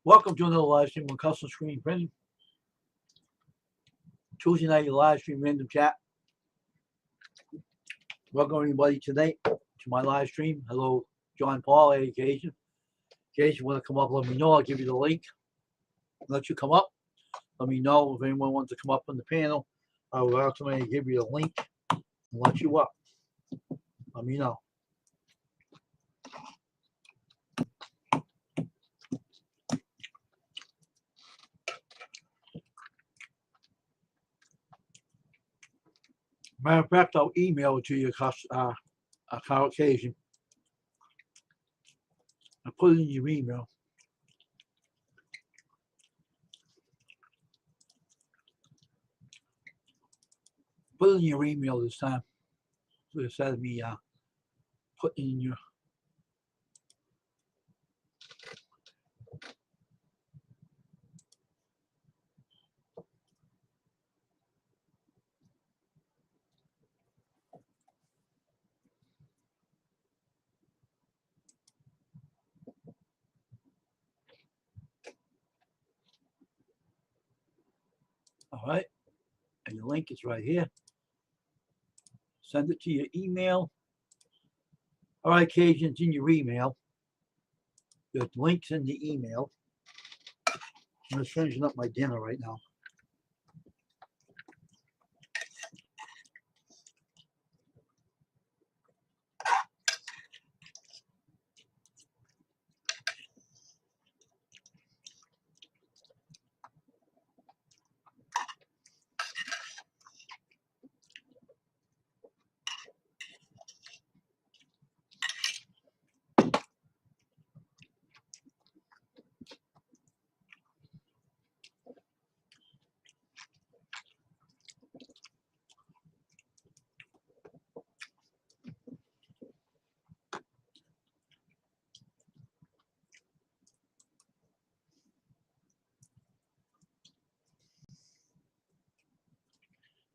Welcome to another live stream on Custom Screen Printing. Tuesday night live stream random chat. Welcome everybody tonight to my live stream. Hello, John Paul, Occasion. In case you want to come up, let me know. I'll give you the link. Let you come up. Let me know if anyone wants to come up on the panel. I will ultimately give you the link and let you up. Let me know. Matter of fact, I'll email it to you, occasion. I put it in your email. Put it in your email this time. So instead of me putting in your. All right, and the link is right here. Send it to your email. All right, Cajun, it's in your email. The link's in the email. I'm just finishing up my dinner right now.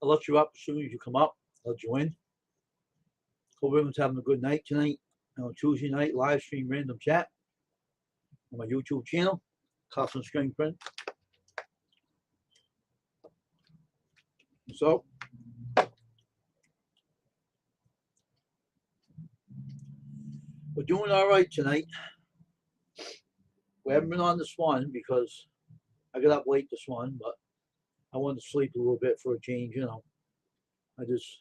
I'll let you up as soon as you come up. I'll let you in. Hope everyone's having a good night tonight. On Tuesday night, live stream random chat on my YouTube channel, Custom Screen Print. So, we're doing all right tonight. We haven't been on this one because I got up late this one, but I wanted to sleep a little bit for a change, you know. I just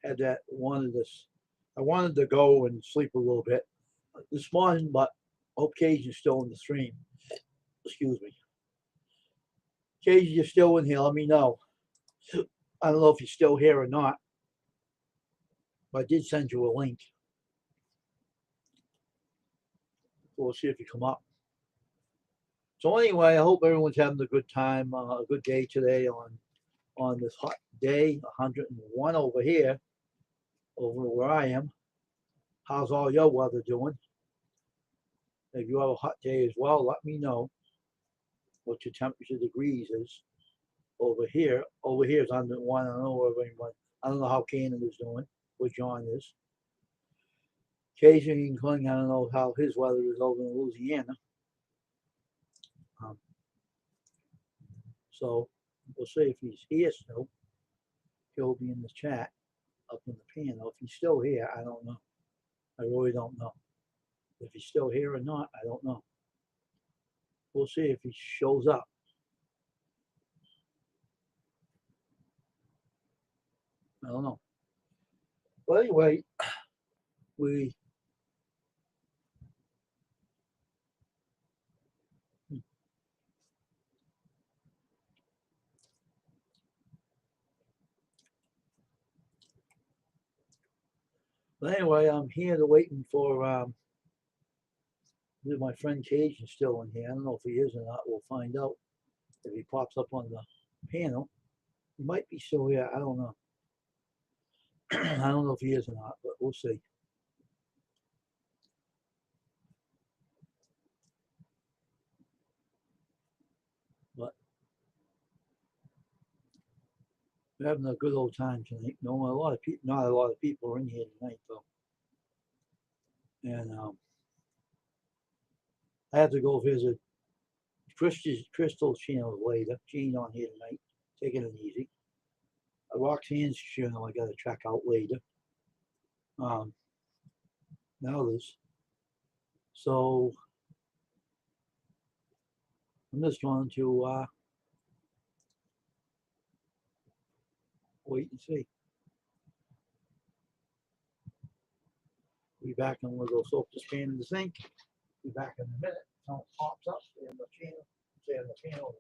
had that, I wanted to go and sleep a little bit this morning, but hope Cage is still in the stream. Excuse me. Cage, you're still in here, let me know. I don't know if you're still here or not, but I did send you a link. We'll see if you come up. So anyway, I hope everyone's having a good time, a good day today on this hot day, 101 over here, over where I am. How's all your weather doing? If you have a hot day as well, let me know what your temperature degrees is. Over here is 101. I don't know where anyone. I don't know how Canada's doing, where John is. Occasionally, including I don't know how his weather is over in Louisiana. So we'll see if he's here still. He'll be in the chat up in the panel. If he's still here, I don't know. I really don't know. If he's still here or not, I don't know. We'll see if he shows up. I don't know. But anyway, But anyway, I'm here waiting for my friend Cage is still in here. I don't know if he is or not. We'll find out if he pops up on the panel. He might be still here. I don't know. I don't know if he is or not, but we'll see. But we're having a good old time tonight. No, not a lot of people are in here tonight though. And I have to go visit Crystal's channel later. She ain't on here tonight. Taking it easy. Roxanne's channel I gotta check out later. Now this. So I'm just going to wait and see. Be back and we'll go soak this pan in the sink. Be back in a minute. Something pops up in the channel. Say in the panel.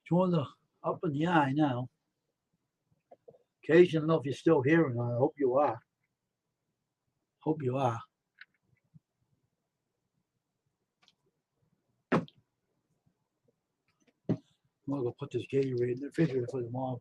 Join the up in the eye now. Cage, I don't know if you're still here or not. I hope you are. Hope you are. I'm gonna go put this Gatorade in the refrigerator for tomorrow.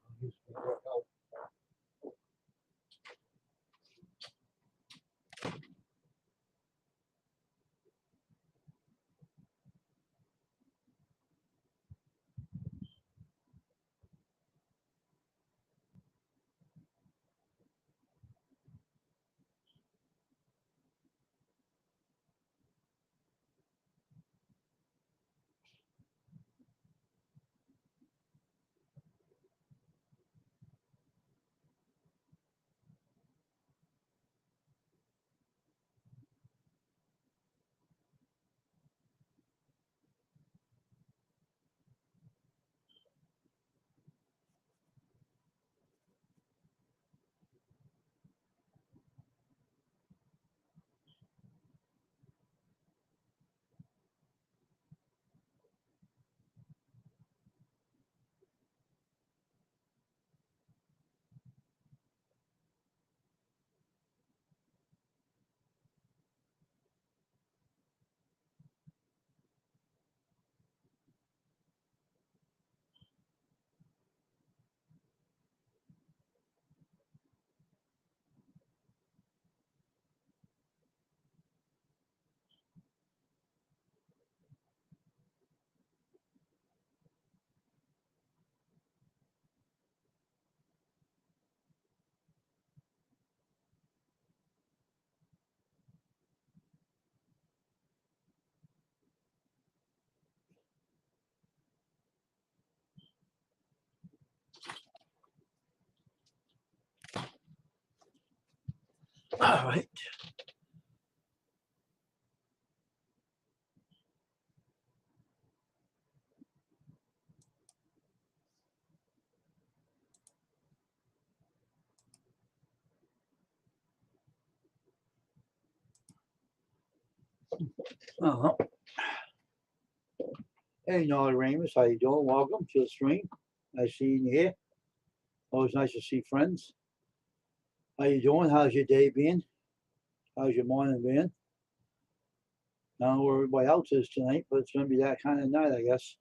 All right. Uh-huh. Hey, Nolly Ramus, how you doing? Welcome to the stream. Nice seeing you here. Always nice to see friends. How you doing? How's your day been? How's your morning been? I don't know where everybody else is tonight, but it's going to be that kind of night, I guess.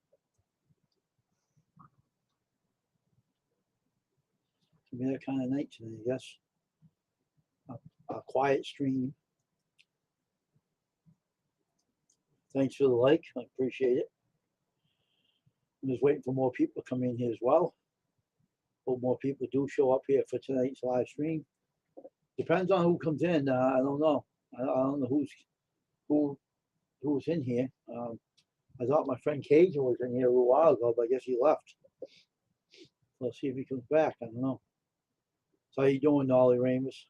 It's going to be that kind of night tonight, I guess. A quiet stream. Thanks for the like. I appreciate it. I'm just waiting for more people to come in here as well. Hope more people do show up here for tonight's live stream. Depends on who comes in. I don't know. I don't know who's in here. I thought my friend Cage was in here a little while ago, but I guess he left. Let's see if he comes back. I don't know. So how you doing, Nolly Ramus?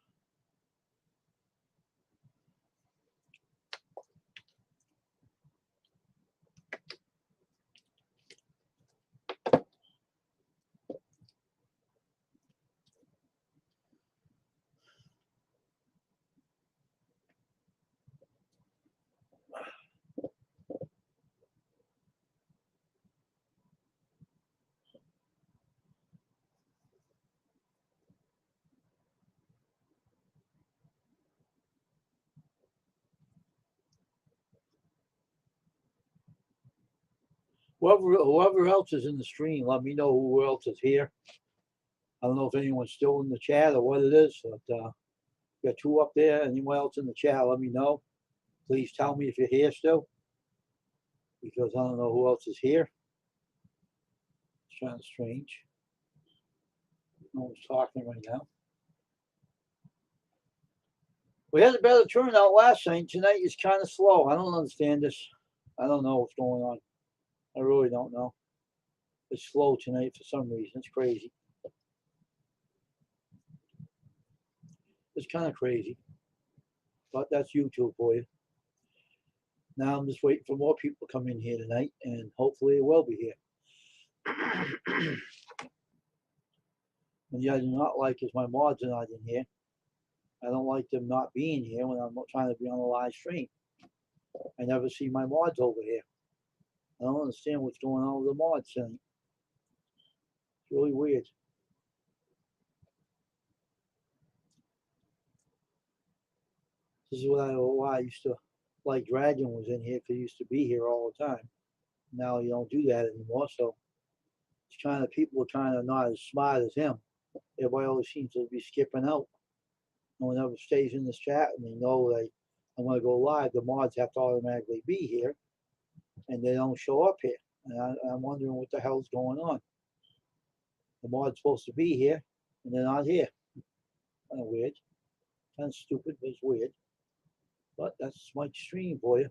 Whoever else is in the stream, let me know who else is here. I don't know if anyone's still in the chat or what it is, but got two up there. Anyone else in the chat, let me know. Please tell me if you're here still, because I don't know who else is here. It's kind of strange. No one's talking right now. We had a better turnout last night. Tonight is kind of slow. I don't understand this. I don't know what's going on. I really don't know. It's slow tonight for some reason. It's crazy. It's kind of crazy. But that's YouTube for you. Now I'm just waiting for more people to come in here tonight, and hopefully it will be here. What I do not like is my mods are not in here. I don't like them not being here when I'm trying to be on a live stream. I never see my mods over here. I don't understand what's going on with the mods tonight. It's really weird. This is why I used to like Dragon was in here, because he used to be here all the time. Now you don't do that anymore, so it's kind of, people are kind of not as smart as him. Everybody always seems to be skipping out. No one ever stays in this chat, and they know that I'm going to go live. The mods have to automatically be here, and they don't show up here. And I'm wondering what the hell's going on. The mod's supposed to be here, and they're not here. Kind of weird. Kind of stupid, but it's weird. But that's my stream for you.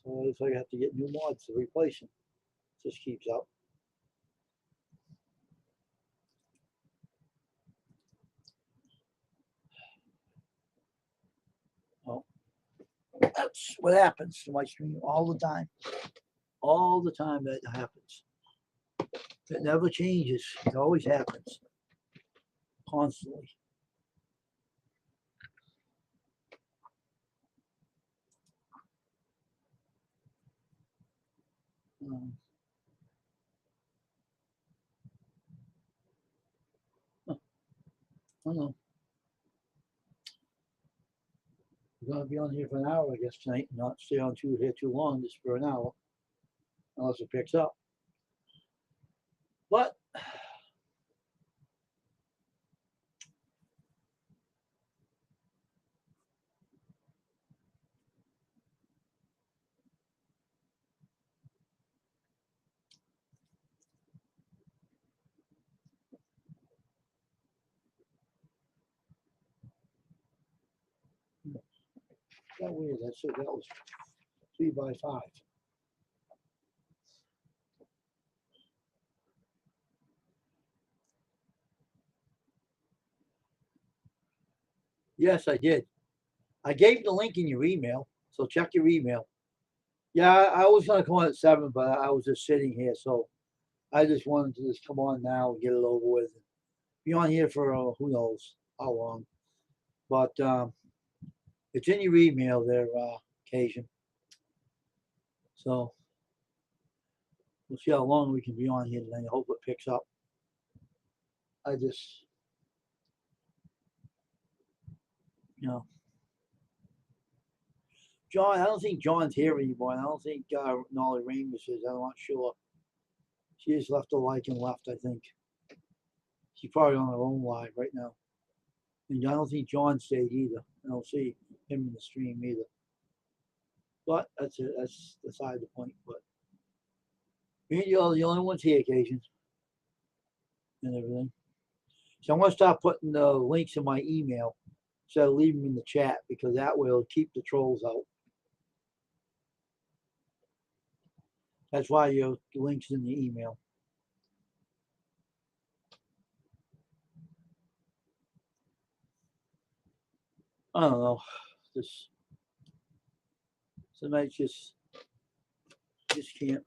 So it looks like I have to get new mods to replace them. Just keeps up. Oh, that's what happens to my stream all the time. All the time that happens. It never changes. It always happens. Constantly. I don't know. We're going to be on here for an hour, I guess, tonight, and not stay on here too long, just for an hour, unless it picks up. But that weird. That was 3 by 5. Yes, I did. I gave the link in your email, so check your email. Yeah, I was going to come on at 7, but I was just sitting here, so I just wanted to just come on now and get it over with. Be on here for who knows how long. But it's in your email there, Cajun. So we'll see how long we can be on here tonight. I hope it picks up. I just, you know, John, I don't think John's here anymore. I don't think Nolly Ramos is. I'm not sure. She just left a like and left, I think. She's probably on her own live right now. And I don't think John stayed either. I don't see him in the stream either. But that's it. That's beside the point. But me and you are the only ones here, occasions and everything. So I'm going to start putting the links in my email instead of leaving them in the chat, because that way it'll keep the trolls out. That's why your links in the email. I don't know. This tonight just can't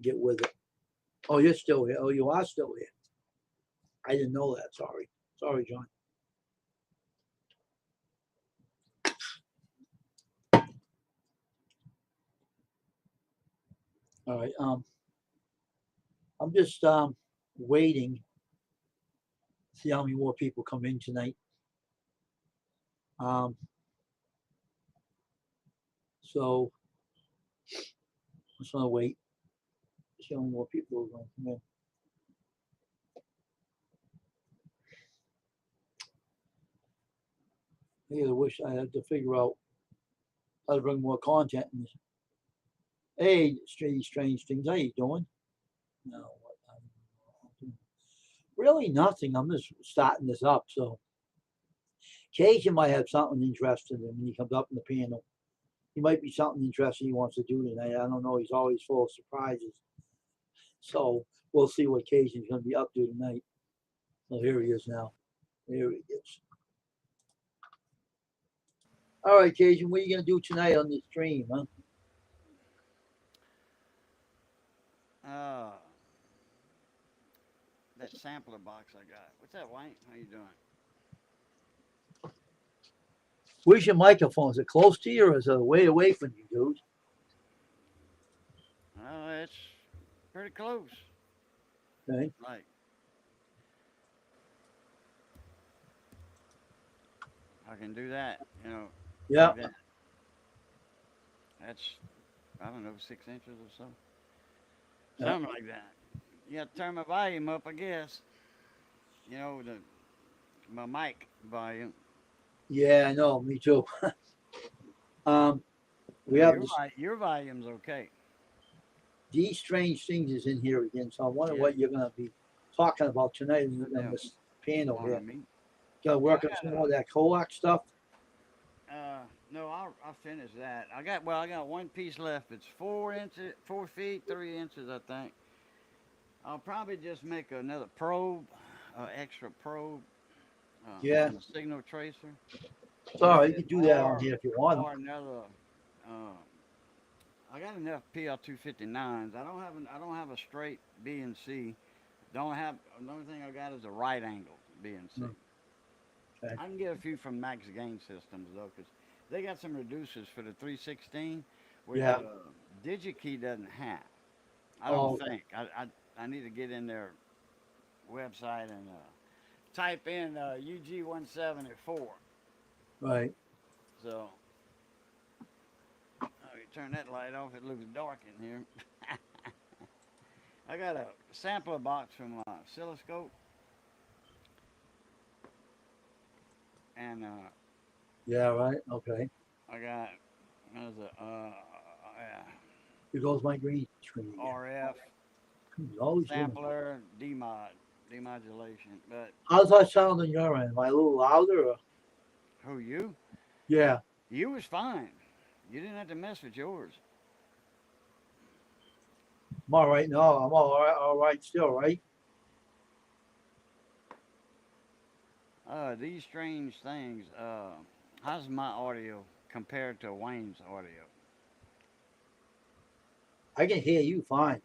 get with it. Oh, you're still here. Oh, you are still here. I didn't know that. Sorry. Sorry, John. All right. I'm just waiting to see how many more people come in tonight. So just gonna wait. See how many more people are going to come in. I wish I had to figure out how to bring more content in this. Hey, strange things. How you doing? No, what I'm doing. Really nothing. I'm just starting this up. So Cajun might have something interesting when he comes up in the panel. He might be something interesting he wants to do tonight. I don't know. He's always full of surprises. So we'll see what Cajun's going to be up to tonight. So here he is now. There he is. All right, Cajun, what are you going to do tonight on the stream, huh? Uh, that sampler box I got. What's that, Wayne? How you doing? Where's your microphone? Is it close to you or is it way away from you, dude? It's pretty close. Okay. Like, I can do that, Yeah. like that. That's, I don't know, 6 inches or so. Yeah. Something like that. You got to turn my volume up, I guess. My mic volume. Yeah, I know. Me too. um, we No, have your this, your volume's okay. these strange things is in here again. So I wonder Yeah, what you're going to be talking about tonight sitting on there this panel on here. a meat. Got to Yeah, work on some more of that coax stuff. no, I'll finish that. I got one piece left. It's 4 inches, 4 feet, 3 inches, I think. I'll probably just make another probe, extra probe Yeah. on the signal tracer It's all with right. You it, can do that on here if you want. or another. Uh, I got enough PL259s. I don't have a straight BNC. Don't have. The only thing I got is a right angle BNC. Mm, okay. I can get a few from Max Gain Systems though, because they got some reducers for the 316, which Yeah. DigiKey doesn't have. I don't Oh, think. I need to get in their website and type in UG174. right. So, you turn that light off. It looks dark in here. I got a sampler box from Oscilloscope, and Yeah, right. Okay. I got there's a Here goes my green screen again. RF He's always doing that. sampler demodulation. But How's that sound on your end? Am I a little louder? Or? who you? Yeah. You was fine. You didn't have to mess with yours. I'm all right. No, I'm all right still, right? These strange things. How's my audio compared to Wayne's audio? I can hear you fine.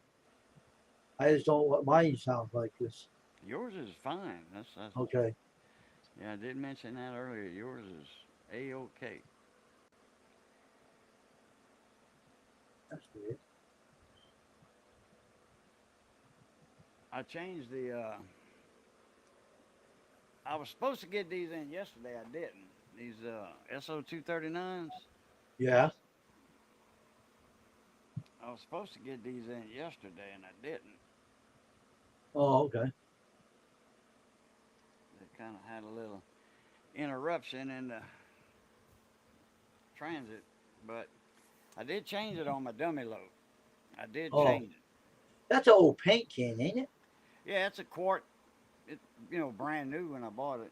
I just don't know what mine sounds like this. Yours is fine. That's Okay. yeah. I did mention that earlier. Yours is a okay. That's weird. I changed the. I was supposed to get these in yesterday. I didn't. These SO239s. Yeah. I was supposed to get these in yesterday, and I didn't. Oh, okay. They kind of had a little interruption in the transit, but I did change it on my dummy load. I did Oh, change it. that's an old paint can, ain't it? Yeah, it's a quart. It brand new when I bought it.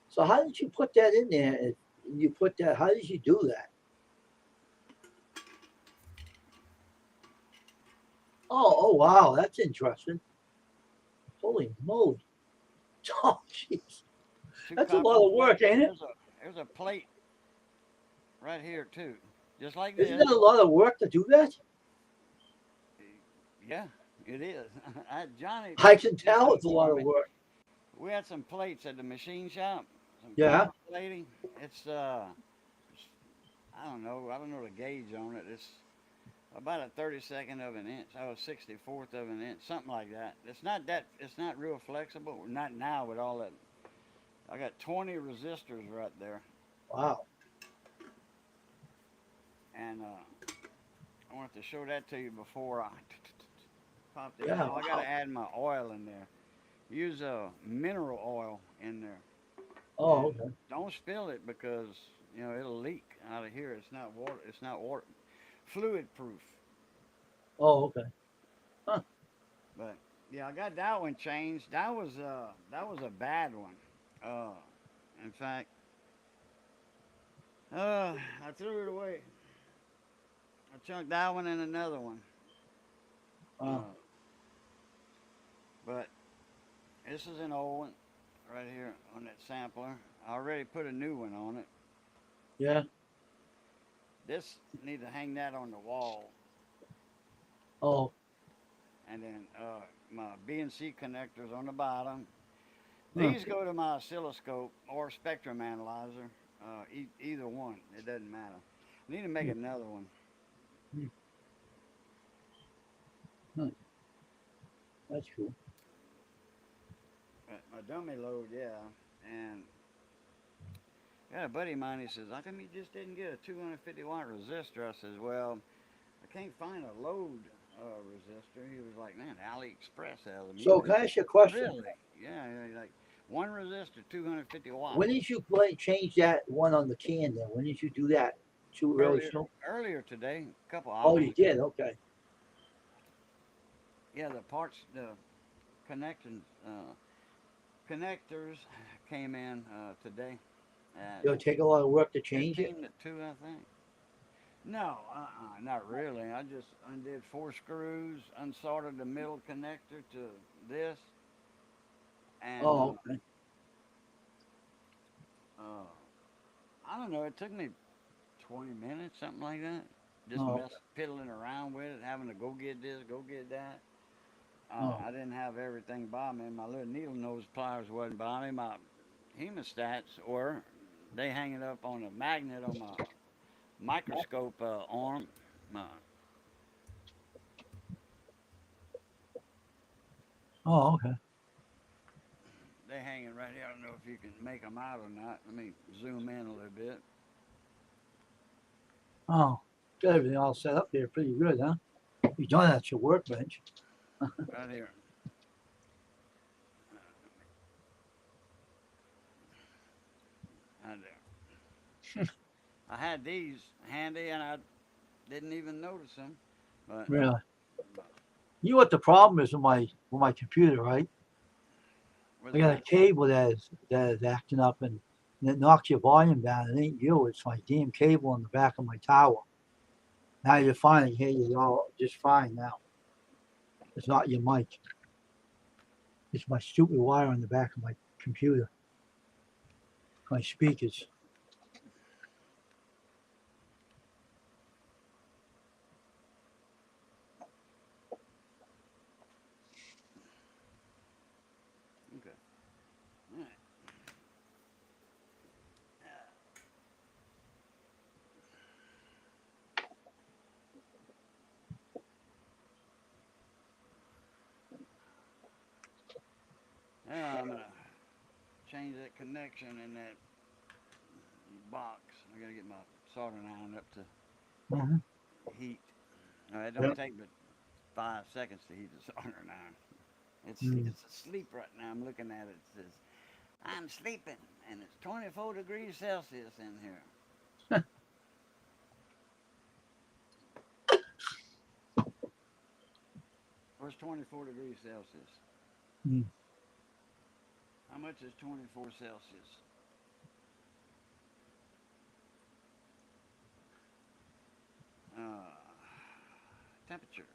So how did you put that in there? You put that. How did you do that? Oh, wow. That's interesting. Holy moly. Oh, jeez. Two That's a copper lot of work, plates. ain't it? There's a plate right here too, just like Isn't this. that a lot of work to do that? Yeah, it is. Johnny I can did tell that it's a lot for of me. work. We had some plates at the machine shop, some Yeah. copper plating. It's I don't know the gauge on it. It's about a 32nd of an inch. Oh, 64th of an inch, something like that. It's not real flexible. Not now with all that. I got 20 resistors right there, Wow. And I wanted to show that to you before I popped it. Yeah. Oh, I got Wow. to add my oil in there. Use mineral oil in there, Oh, and okay. don't spill it because it'll leak out of here. It's not water. It's not water fluid proof. Oh, okay. Huh. But yeah, I got that one changed. That was a bad one. Uh, in fact, I threw it away. I chunked that one and another one. Oh, Uh, but this is an old one right here on that sampler. I already put a new one on it. yeah. This need to hang that on the wall, Oh, and then my BNC connectors on the bottom. huh. These go to my oscilloscope or spectrum analyzer. Either one, it doesn't matter. I need to make Hmm, another one. hmm, huh. That's cool. My dummy load, yeah. And got a buddy of mine. He says, "How come you just didn't get a 250-watt resistor?" I says, "Well, I can't find a load resistor." He was like, "Man, AliExpress has them." You So can can I ask you a question? really, yeah, yeah, like one resistor, 250 watts. When did you change that one on the can then? When did you do that? Too early Earlier, snow? earlier today, a couple Oh, hours you ago. did? Okay. Yeah, the connection connectors came in today at It'll take a lot of work to change it. 15 to 2, I think. No, not really. I just undid 4 screws, unsoldered the middle connector to this, and Oh, okay. uh, I don't know. It took me 20 minutes, something like that. Just Oh, okay. piddling around with it, having to go get this, go get that. Oh, I didn't have everything by me. My little needle nose pliers wasn't by me. My hemostats were. They hanging up on a magnet on my microscope arm. My, oh, okay. they hanging right here. I don't know if you can make them out or not. Let me zoom in a little bit. Oh, got everything all set up there pretty good, huh? You done that at your workbench. Right here. Right there. I had these handy and I didn't even notice them. But, Really? You know what the problem is with my computer, right? with I got a what? cable that is acting up and it knocks your volume down. It ain't you, it's my damn cable in the back of my tower. Now you're fine. I hear you all just fine now. It's not your mic. It's my stupid wire on the back of my computer. My speakers. Okay. All right. Now I'm going to change that connection in that box. I got to get my soldering iron up to Mm-hmm. heat. It don't Yep. take but 5 seconds to heat the soldering iron. Mm. It's asleep right now. I'm looking at it. It says, "I'm sleeping," and it's 24 degrees Celsius in here. Where's 24 degrees Celsius? Mm. How much is 24 Celsius? Uh, temperature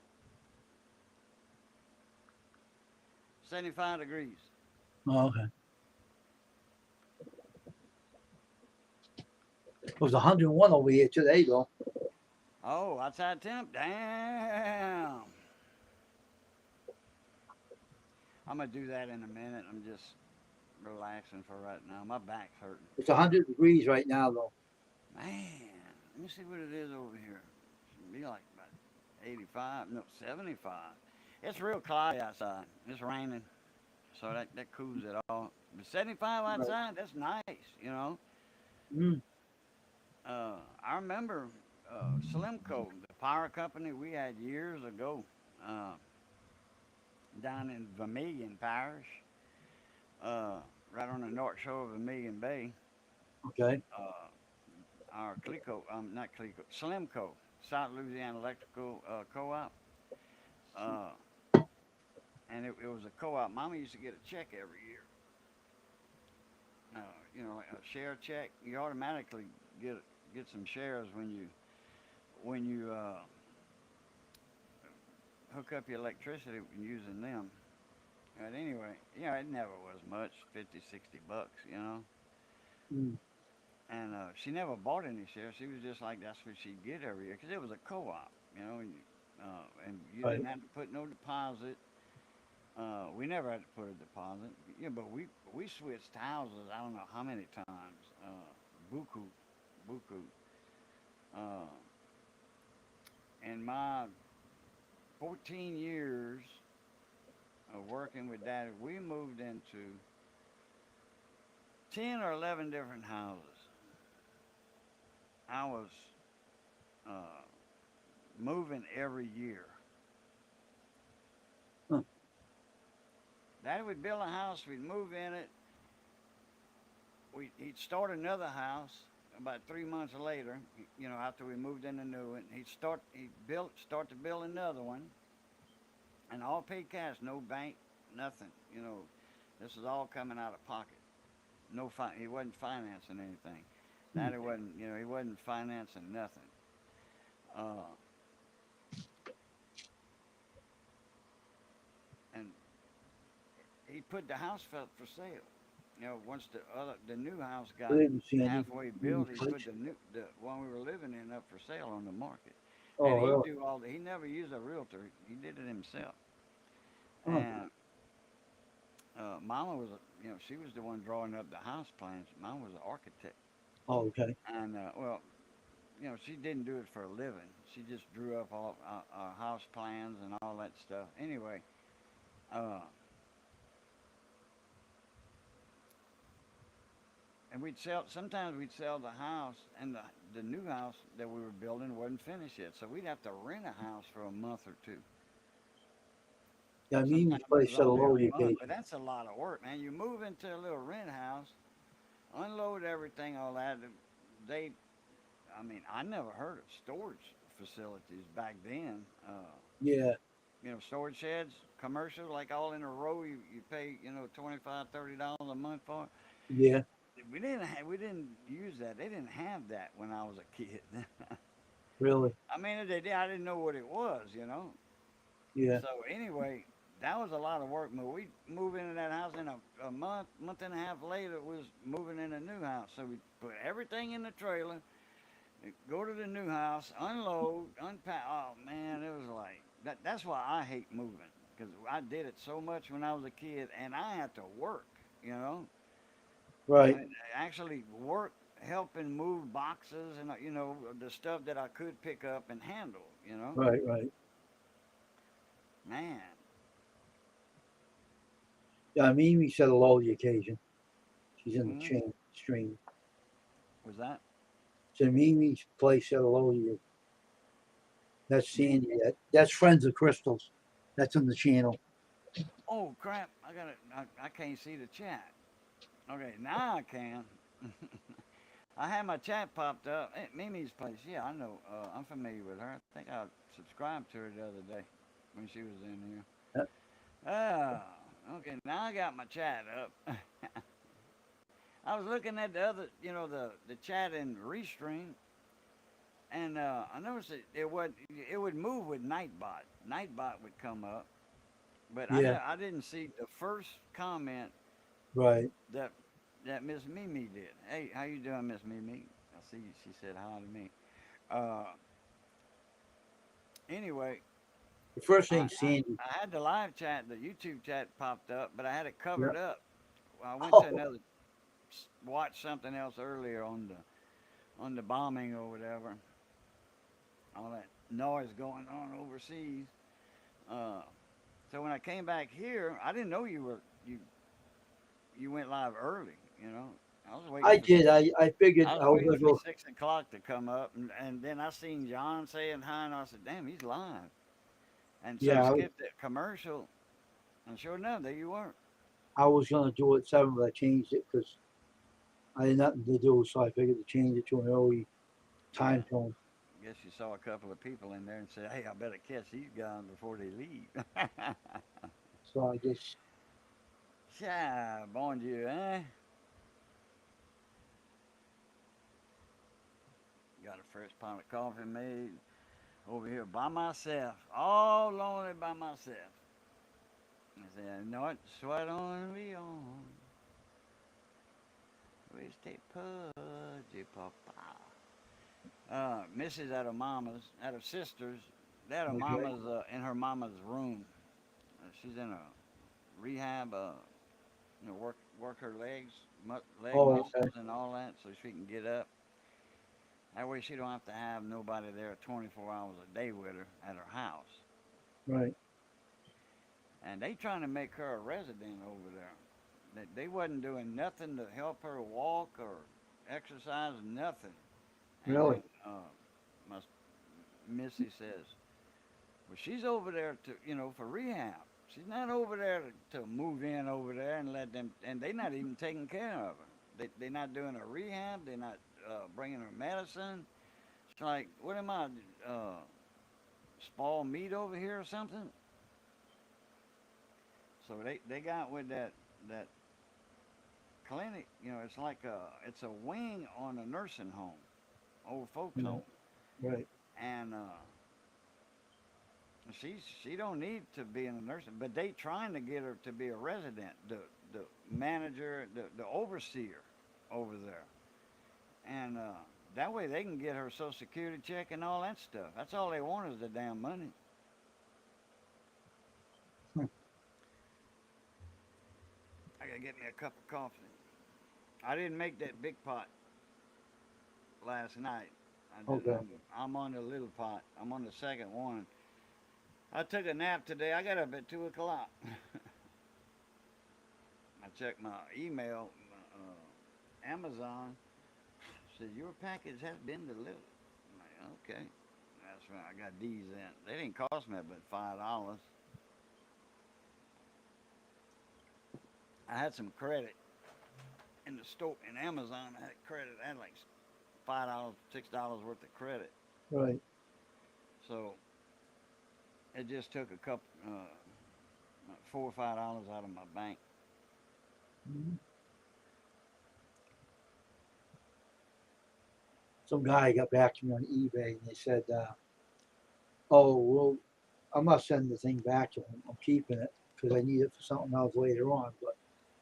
75 degrees. Oh, okay. It was 101 over here today, though. Oh, outside temp. Damn. I'm gonna do that in a minute. I'm just relaxing for right now. My back's hurting. It's 100 degrees right now, though. Man, let me see what it is over here. Should be like about 85, no, 75. It's real cloudy outside. It's raining, so that cools it all. But 75 Right. outside, that's nice, you know. Mm. I remember Slimco, the power company we had years ago, uh, down in Vermilion Parish, uh, right on the north shore of Vermilion Bay. Okay. Uh, our Clico, not Clico, Slimco, South Louisiana Electrical Co-op, uh, and it was a co-op. Mama used to get a check every year. Uh, like a share check. You automatically get get some shares when you hook up your electricity using them. But anyway, it never was much, 50, $60, Mm. And she never bought any shares. She was just like, that's what she'd get every year because it was a co-op, and you Right. didn't have to put no deposit. We never had to put a deposit. Yeah, but we switched houses. I don't know how many times. Buku, buku. Uh, in my 14 years of working with Daddy, we moved into 10 or 11 different houses. I was uh, moving every year. Huh. Daddy would build a house, we'd move in it, he'd start another house about 3 months later, after we moved in the new one. Start to build another one, and all paid cash, no bank, nothing. This is all coming out of pocket. He wasn't financing anything. Mm. Daddy wasn't, he wasn't financing nothing. Uh, and he put the house up for sale. Once the new house I got didn't see any. halfway built, he put the one we were living in up for sale on the market. And Oh, he really? do all he never used a realtor. He did it himself. Oh, And Mama was, she was the one drawing up the house plans. Mama was an architect. oh, okay. And well, she didn't do it for a living. She just drew up all our house plans and all that stuff. Anyway, uh, and sometimes we'd sell the house, and the new house that we were building wasn't finished yet, so we'd have to rent a house for a month or two. Yeah, I mean, Sometimes this it place was said a only low a month, but occasion. that's a lot of work, man. You move into a little rent house, unload everything, all that. They, I mean, I never heard of storage facilities back then. Yeah, Storage sheds, commercial, like all in a row. You pay, $25, $30 a month for. yeah, We didn't use that. They didn't have that when I was a kid. really. I mean, if they did, I didn't know what it was. Yeah, So anyway, that was a lot of work. But we moved into that house in a month and a half later. Was moving in a new house. So we put everything in the trailer, go to the new house, unload, unpack. Oh man, it was like that. That's why I hate moving because I did it so much when I was a kid, and I had to work. You know, right, actually work helping move boxes and the stuff that I could pick up and handle. right, right. Man, Yeah, I mean, we said a low the occasion. She's in the mm, chain stream. was that So Mimi's place said hello to you. That's me? Sandy. That's Friends of Crystals. That's on the channel. Oh crap! I can't see the chat. Okay, now I can. I had my chat popped up. Hey, Mimi's place. Yeah, I know. I'm familiar with her. I think I subscribed to her the other day when she was in here. Uh, Oh, okay. Now I got my chat up. I was looking at the other, the chat in Restream, and I noticed it would move with Nightbot. Nightbot would come up, but yeah, I didn't see the first comment right. that Miss Mimi did. Hey, how you doing, Miss Mimi? I see she said hi to me. Uh, anyway, The first I, thing, Sandy. I had the live chat, the YouTube chat popped up, but I had it Yeah. covered up. Well, I went to Oh, another watch something else earlier on the bombing or whatever. All that noise going on overseas. Uh, so when I came back here, I didn't know you went live early. I was waiting I for did. I figured I was I was waiting gonna for go. 6 o'clock to come up, and then I seen John saying hi, and I said, "Damn, he's live." And so Yeah, skipped that commercial, and sure enough, there you were. I was gonna do it 7, but I changed it because I had nothing to do, so I figured to change it to an early Yeah, time zone. guess you saw a couple of people in there and said, "Hey, I better catch these guys before they leave." So I just Yeah, bon Dieu, eh? Got a fresh pot of coffee made over here by myself, all lonely by myself. I said, "You know what? Sweat on me on. We stay pudgy, papa." Mrs. at her mama's, at her sister's, they had her okay. mama's in her mama's room. She's in a rehab, work her legs, leg Oh, okay. muscles and all that, so she can get up. That way she don't have to have nobody there 24 hours a day with her at her house. Right. And they trying to make her a resident over there. They wasn't doing nothing to help her walk or exercise, nothing. And Really. then my Missy says, "Well, she's over there to, for rehab. She's not over there to move in over there and let them, and they not even taking care of her. They're not doing a rehab. They're not bringing her medicine. It's like, what am I, uh, spoiled meat over here or something?" So they got with that clinic. It's like it's a wing on a nursing home, old folks Right. home, Right. and she don't need to be in a nursing, but they trying to get her to be a resident. The manager, the overseer over there, and that way they can get her social security check and all that stuff. That's all they want is the damn money. Hmm. I gotta get me a cup of coffee. I didn't make that big pot last night. Okay. I'm on the little pot. I'm on the second one. I took a nap today. I got up at 2 o'clock. I checked my email. Amazon said your package has been delivered. I'm like, okay, that's right. I got these in. They didn't cost me but $5. I had some credit in the store in Amazon. I had credit. I had like $5, $6 worth of credit. Right. So it just took a couple, $4 or $5 out of my bank. Mhm. Some guy got back to me on eBay and they said, "Oh, well, I'm not sending the thing back to him. I'm keeping it because I need it for something else later on." But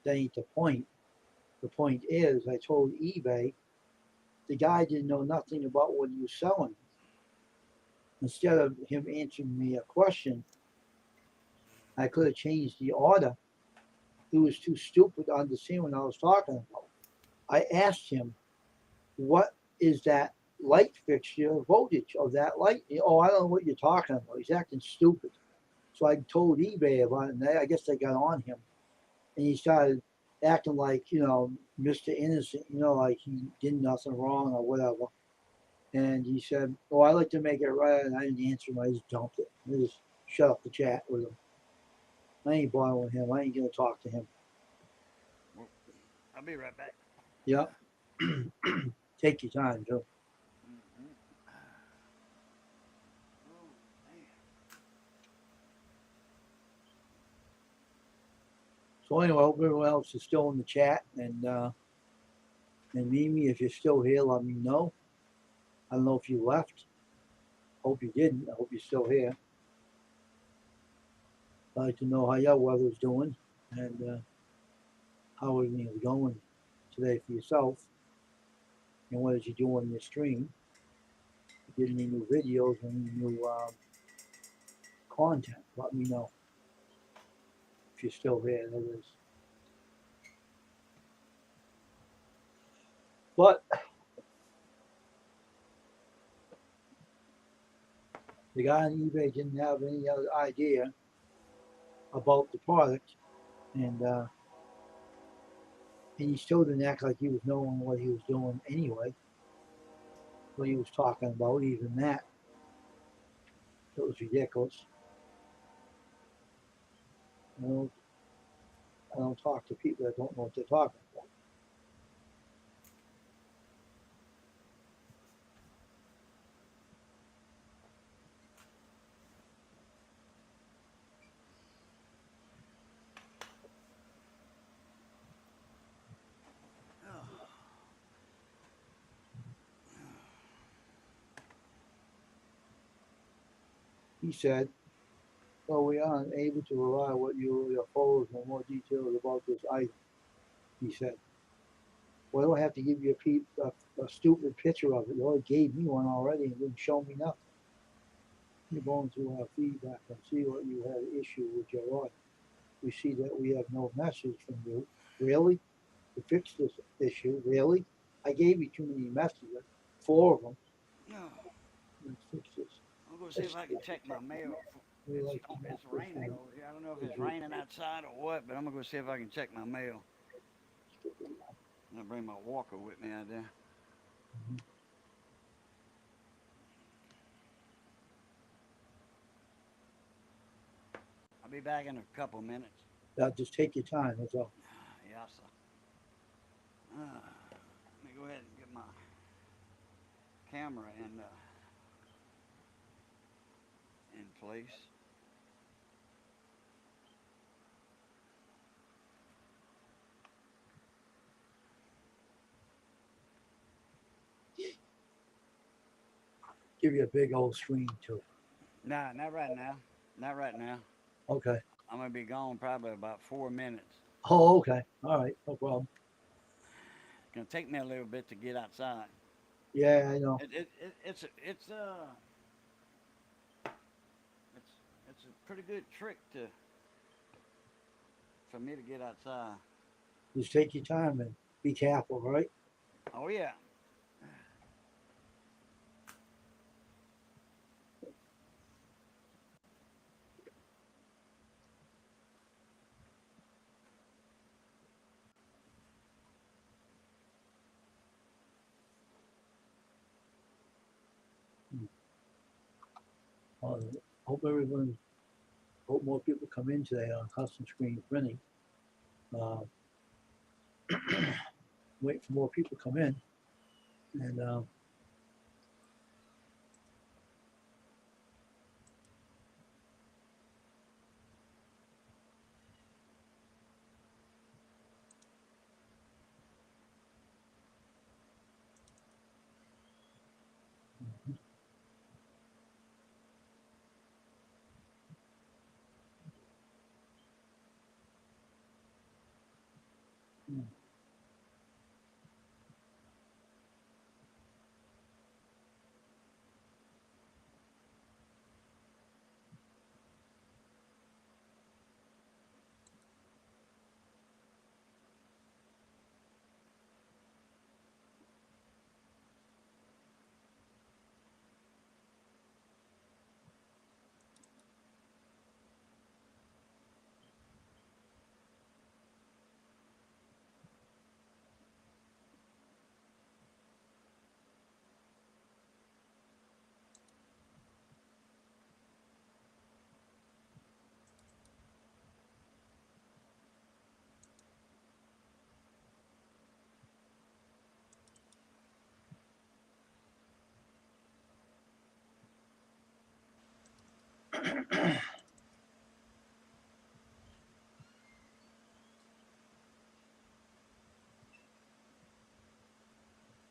that ain't the point. The point is, I told eBay the guy didn't know nothing about what he was selling. Instead of him answering me a question, I could have changed the order. He was too stupid to understand what I was talking about. I asked him, "What is that light fixture voltage of that light?" "Oh, I don't know what you're talking about." He's acting stupid. So I told eBay about it, and I guess they got on him. And he started acting like, Mr. Innocent, like he did nothing wrong or whatever. And he said, "Oh, I like to make it right." And I didn't answer him. I just dumped it. I just shut up the chat with him. I ain't bothering with him. I ain't going to talk to him. Well, I'll be right back. Yep. Take your time, Joe. Mm-hmm. Oh, man. So anyway, I hope everyone else is still in the chat. And Mimi, if you're still here, let me know. I don't know if you left. Hope you didn't. I hope you're still here. I'd like to know how your weather's doing and how everything is going today for yourself. And what did you do on your stream? If you did any new videos, any new content, let me know. If you're still here, that is. But the guy on eBay didn't have any other idea about the product, and And he still didn't act like he was knowing what he was doing anyway. What he was talking about, even that. It was ridiculous. You know, I don't talk to people that don't know what they're talking about. He said, "Well, we are unable to provide what your photos or more details about this item." He said, "Well, I don't have to give you a stupid picture of it. You already gave me one already and didn't show me nothing. You're going through our feedback and see what you had issue with your order. We see that we have no message from you. Really? To fix this issue? Really? I gave you too many messages, 4 of them. No. Let's fix this." I'm gonna see if I can check my mail. We like to It's make this raining one. over here. I don't know if it's raining outside or what, but I'm gonna go see if I can check my mail. I'm gonna bring my walker with me out there. I'll be back in a couple minutes. Just take your time. That's all. Yes, sir. Let me go ahead and get my camera in place. Give you a big old screen too. Nah, not right now. Not right now. Okay. I'm gonna be gone probably about 4 minutes. Oh, okay. All right. No problem. It's gonna take me a little bit to get outside. Yeah, I know. It's a pretty good trick to for me to get outside. Just take your time and be careful, all right? Oh yeah. Uh, hope everyone, hope more people come in today on custom screen printing. Uh, wait for more people to come in, and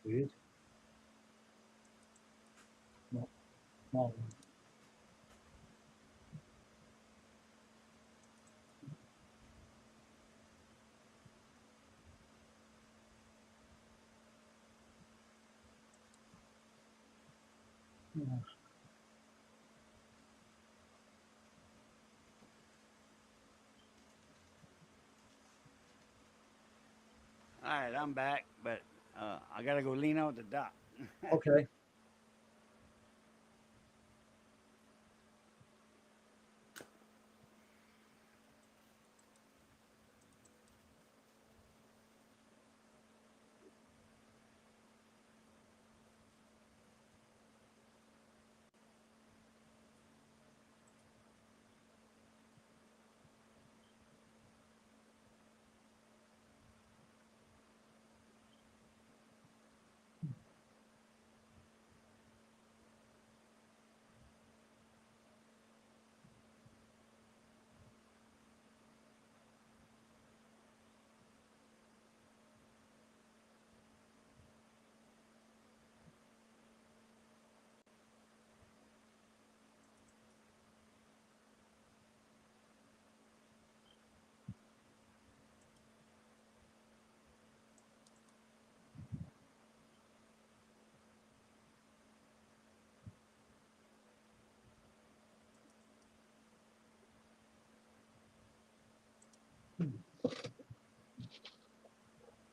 weird. No, no. Yeah. All right, I'm back, but I gotta go lean out the dock. Okay.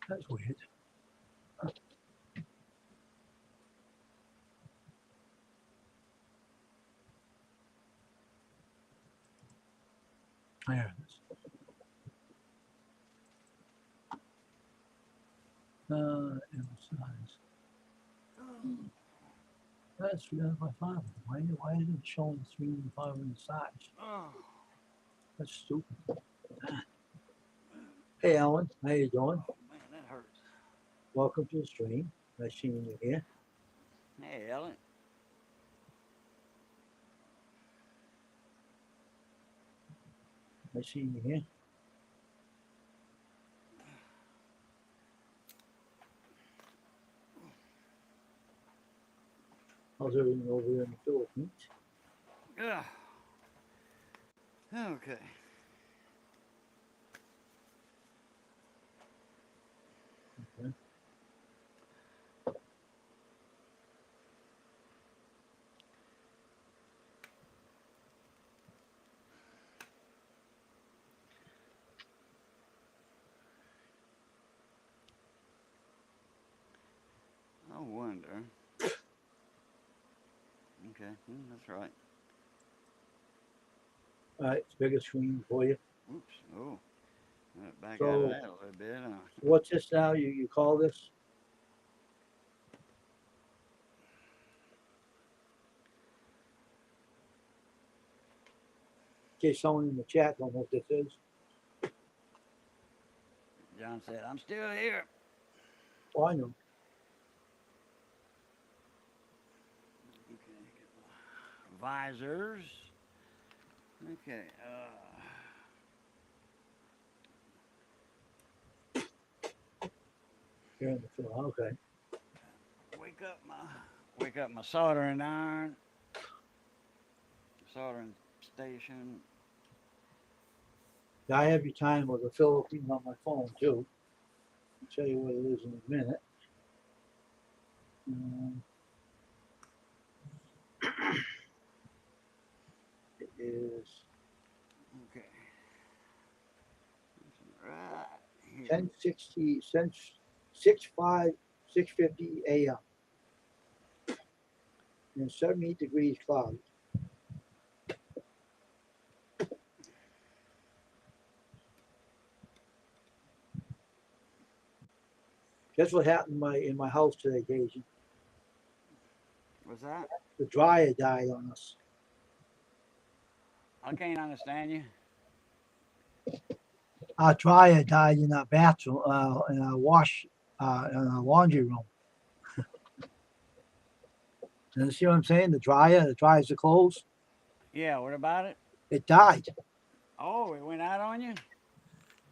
That's weird. There it is. Emphasize. That's 3.5. Why is it showing 3.5 in the size? Oh, That's stupid. Hey, Alan, how you doing? oh man, that hurts. Welcome to the stream. Nice seeing you here. Hey, Ellen. Nice seeing you here. How's everything over here in the Philippines? Yeah. Okay. Okay. I wonder. Okay, that's right. All right, it's bigger screen for you. Oops. Oh, back out of So, that a little bit. what's this now? You call this? In case someone in the chat don't know what this is. John said, "I'm still here." Oh, I know. Okay. Visors. Okay. Here in the Phil. Okay. Wake up my soldering iron. Soldering station. Now, I have your time with the Philippines on my phone too. I'll tell you what it is in a minute. It is Okay. Right here. 10:60, 6:05, 6:50 a.m. and 78 degrees cloudy. Guess what happened in my house today, Daisy? What's that? The dryer died on us. I can't understand you. Our dryer died in our bathroom, in our in our laundry room. You see what I'm saying? The dryer dries the clothes. Yeah, what about it? It died. Oh, it went out on you?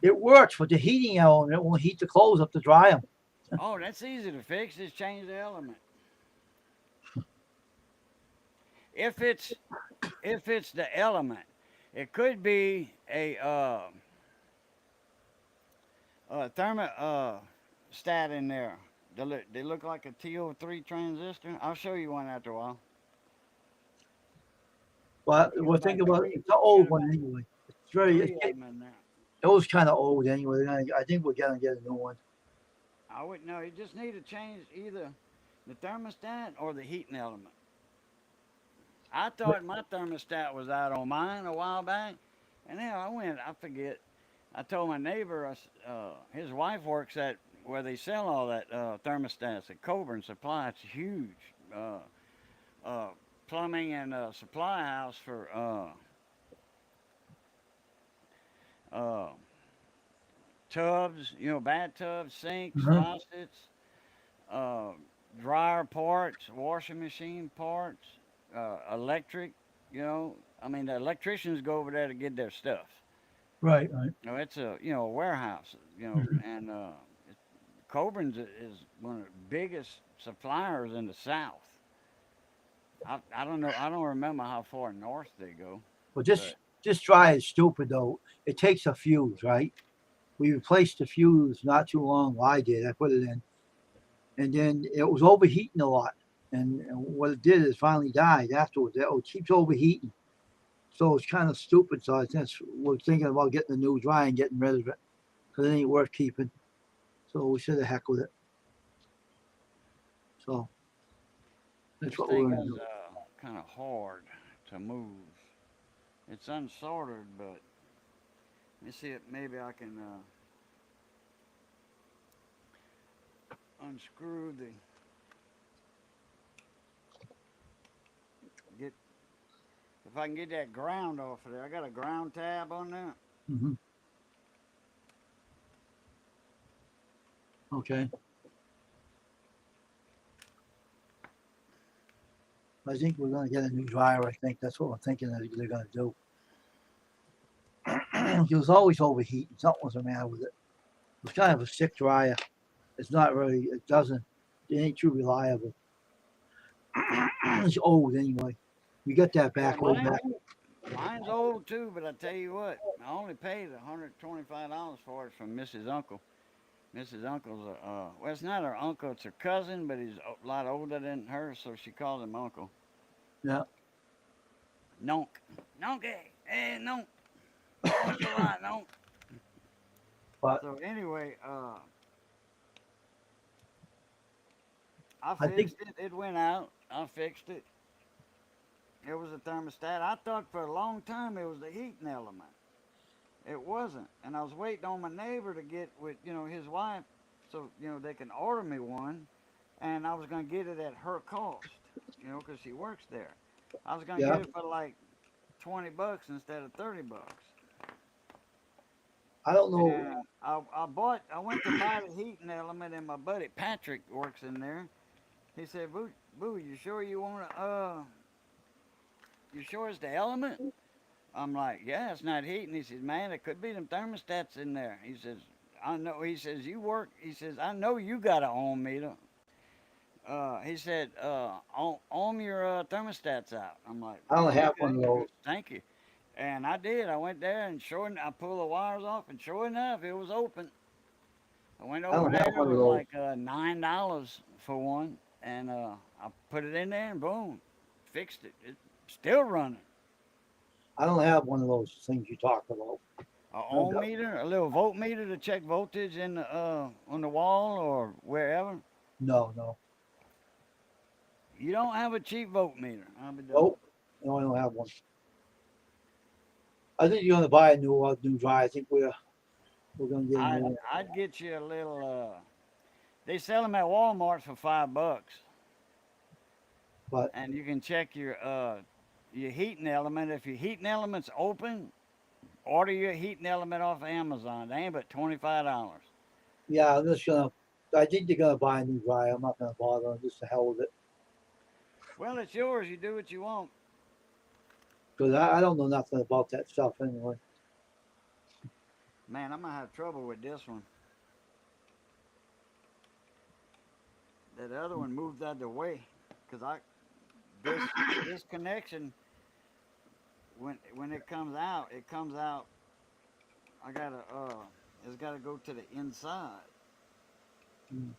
It works, but the heating element won't heat the clothes up to dry them. Oh, that's easy to fix. Just change the element. If it's the element, it could be a thermostat in there. They look like a TO3 transistor. I'll show you one after a while. But You got we're about thinking about three. it's an You old got one about anyway. It's very. three of them in there. It was kind of old anyway. I think we're gonna get a new one. I wouldn't know. You just need to change either the thermostat or the heating element. I thought my thermostat was out on mine a while back, and then I forget. I told my neighbor, his wife works at where they sell all that thermostats at Coburn Supply. It's huge uh, plumbing and supply house for uh, tubs, bathtubs, sinks, Uh-huh. faucets, uh, dryer parts, washing machine parts, electric. I mean, the electricians go over there to get their stuff. Right, right. It's a warehouse. Mhm. And Coburn's is one of the biggest suppliers in the South. I don't know. I don't remember how far north they go, But but this dryer is stupid though. It takes a fuse, right? We replaced the fuse not too long. Well, I did. I put it in, and then it was overheating a lot. And what it did is finally died afterwards. It keeps overheating. So it's kind of stupid. So I just we're thinking about getting a new dryer and getting rid of it. because it ain't worth keeping. So we said the heck with it. So that's This what we're thing gonna is do. kind of hard to move. It's unsoldered, but let me see if maybe I can unscrew the get if I can get that ground off of there. I got a ground tab on there. Hmm. Okay. I think we're gonna get a new dryer. I think that's what I'm thinking that they're gonna do. It was always overheating. Something was the matter with it. It was kind of a sick dryer. It's not really. It doesn't. It ain't too reliable. It's old anyway. We got that Yeah, back way back. mine's old too, but I tell you what, I only paid $125 for it from Mrs. Uncle. Mrs. Uncle's well, it's not her uncle, it's her cousin, but he's a lot older than her, so she calls him Uncle. Yeah. Nonk. Nonky. Hey, Nonk. Thanks a lot, Nonk. But So anyway, I I think fixed it. It went out. I fixed it. It was a thermostat. I thought for a long time it was the heating element. It wasn't, and I was waiting on my neighbor to get with his wife, so they can order me one, and I was gonna get it at her cost, because she works there. I was gonna yeah. get it for like $20 instead of $30. I don't know. And I went to buy the heating element, and my buddy Patrick works in there. He said, Boo, you sure you want to, you sure it's the element? I'm like, yeah, it's not heating. He says, man, it could be them thermostats in there. He says, I know. He says, you work. He says, I know you got an ohm meter. He said, ohm your thermostats out. I'm like, I don't oh, have okay, one of those. thank you. And I did. I went there and I pulled the wires off, and sure enough, it was open. I went I over don't there. have It one of was those. like $9 for one, and I put it in there, and boom, fixed it. It's still running. I don't have one of those things you talk about. A I ohm meter, a little voltmeter to check voltage in the on the wall or wherever. No, no, You don't have a cheap voltmeter. I'll be done. nope. No, I don't have one. I think you're gonna buy a new dryer. I think we're gonna get a new I'd one. I'd get you a little. They sell them at Walmart for $5, But and you can check your heating element. If your heating element's open, order your heating element off of Amazon. They ain't but $25. yeah, I'm just gonna. I think they're gonna buy a new dryer. I'm not gonna bother. I'm just the hell with it Well, it's yours. You do what you want. because I don't know nothing about that stuff anyway. Man, I'm gonna have trouble with this one. That other one moved out of the way, cause this connection when it comes out. I gotta it's gotta go to the inside. Mm.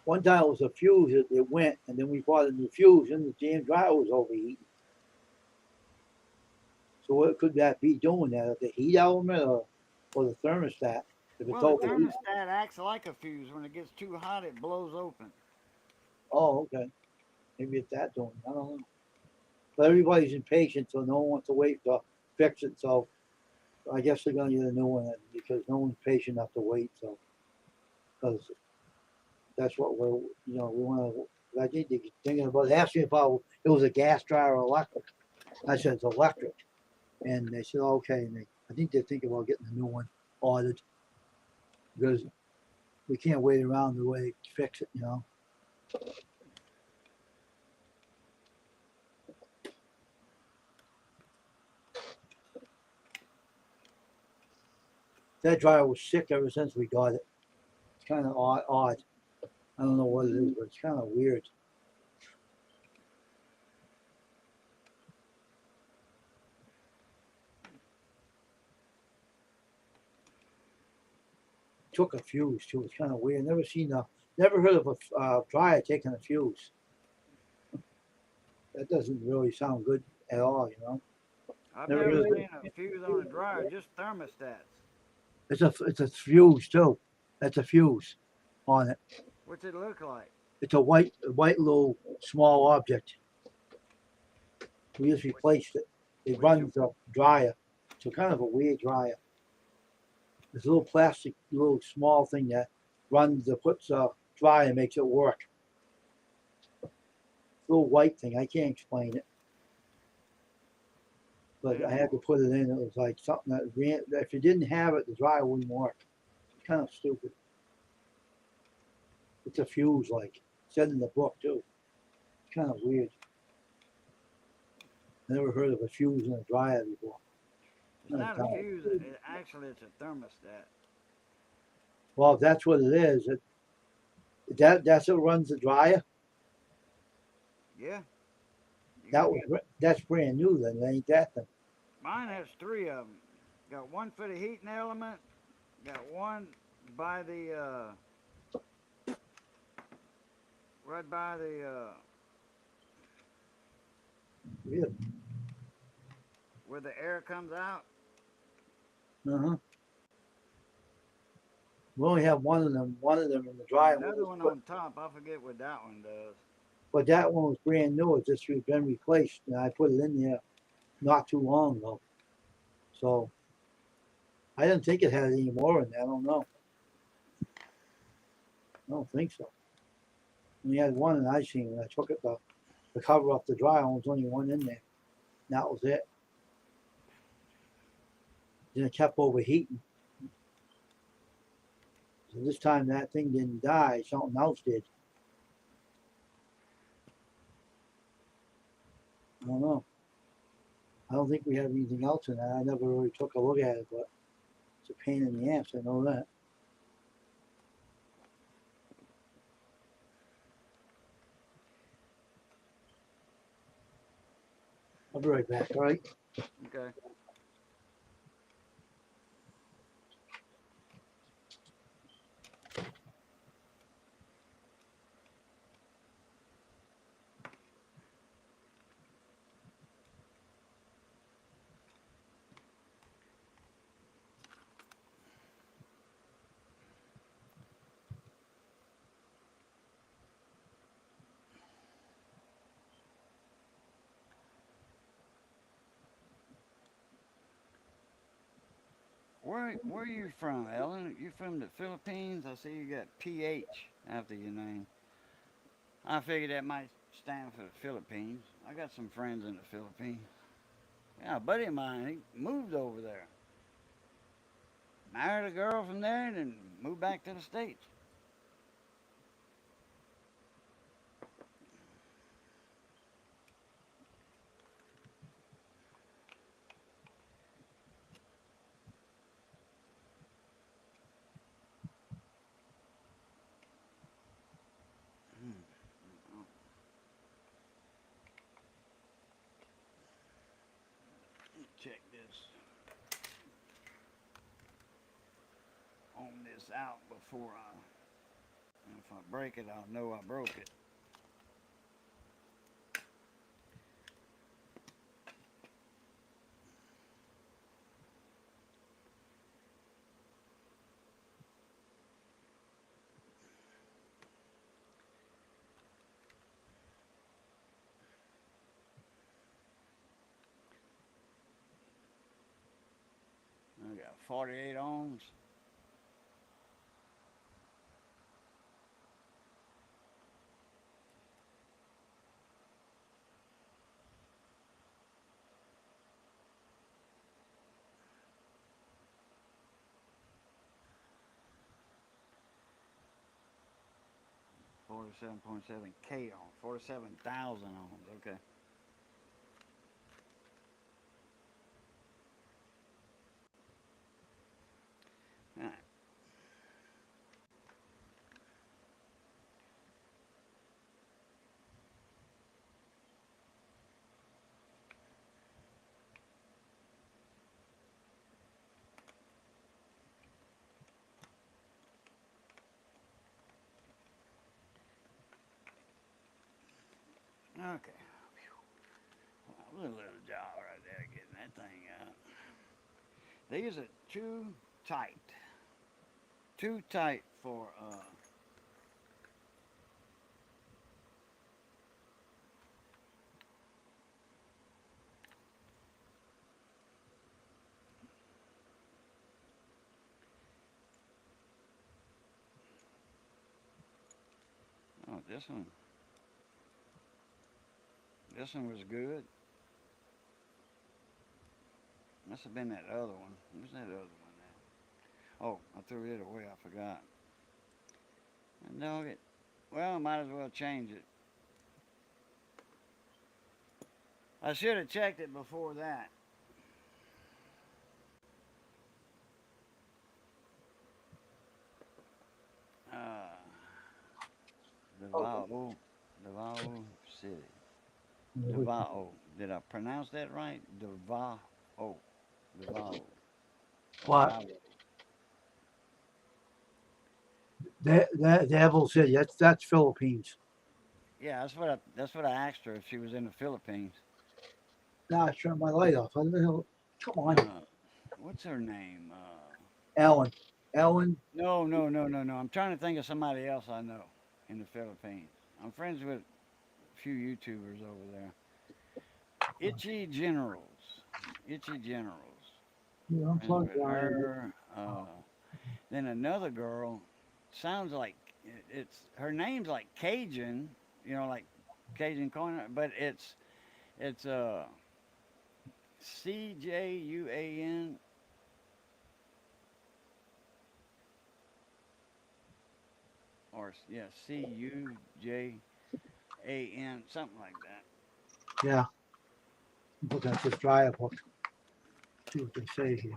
One time it was a fuse it went, and then we bought a new fuse, and the damn dryer was overheating. So what could that be doing? That the heat element or the thermostat? If it's Well, the overheating. thermostat acts like a fuse. When it gets too hot, it blows open. Oh, okay. Maybe it's that doing. I don't know. But everybody's impatient, so no one wants to wait to fix it. So I guess they're gonna get a new one because no one's patient enough to wait. So because that's what we want to. I think they're thinking about asking if it was a gas dryer or electric. I said it's electric, and they said okay. And I think they're thinking about getting a new one ordered because we can't wait around the way to fix it. That dryer was sick ever since we got it. It's kind of odd. I don't know what it is, but it's kind of weird. Took a fuse too. It's kind of weird. Never heard of a dryer taking a fuse. That doesn't really sound good at all, you know? I've Never never really. seen a fuse on a dryer, just thermostats. It's a fuse too. That's a fuse on it. What's it look like? It's a white little small object. We just replaced it. It Which runs the dryer. So kind of a weird dryer. This little plastic, little small thing that runs the puts dryer and makes it work. Little white thing. I can't explain it, but I yeah, had to put it in. It was like something that ran. If you didn't have it, the dryer wouldn't work. It's kind of stupid. It's a fuse, like said in the book too. It's kind of weird. I never heard of a fuse in a dryer before. it's not a fuse. Actually, it's a thermostat. Well, if that's what it is, that's what runs the dryer. Yeah, you That can was get. that's brand new then, ain't that thing? Mine has three of them. Got one for the heating element. Got one by the right by the Really? where the air comes out. Uh-huh. We only have one of them in the And dryer. another one on top. I forget what that one does. But that one was brand new. It's just been replaced, and I put it in there not too long ago. So I didn't think it had any more in there. I don't know. I don't think so. We had one, and I seen when I took it the cover off the dryer. There was only one in there. And that was it. Then it kept overheating. So this time that thing didn't die. Something else did. I don't know. I don't think we have anything else in that. I never really took a look at it, but it's a pain in the ass. I know that. I'll be right back. All right. Okay. Where are you from, Ellen? You from the Philippines? I see you got PH after your name. I figured that might stand for the Philippines. I got some friends in the Philippines. Yeah, a buddy of mine, he moved over there. Married a girl from there and then moved back to the States. Check this on this out before if I break it, I'll know I broke it. I got 48 ohms. Forty-seven point seven K ohm. 47,000 ohms. Okay. All right. Okay. little job right there getting that thing out. These are too tight. Too tight for oh, this one was good. Must have been that other one. Where's that other one now? Oh, I threw it away. I forgot. And dog it. Well, I might as well change it. I should have checked it before that. Uh, Davao, Davao City. Davao. Did I pronounce that right? Davao. Davao. What? That Devil City. That's Philippines. Yeah, that's what I asked her if she was in the Philippines. Nah, I turned my light off. How the hell? Come on, What's her name? Alan. Alan. No. I'm trying to think of somebody else I know in the Philippines. I'm friends with a few YouTubers over there. Itchy Generals. Itchy Generals. Yeah, I'm Friends plugged with down. her. Then another girl. Sounds like it's her name's like Cajun. You know, like Cajun corner, but it's CJUAN or yeah CUJAN something like that. Yeah. Look at this dryer book. See what they say here.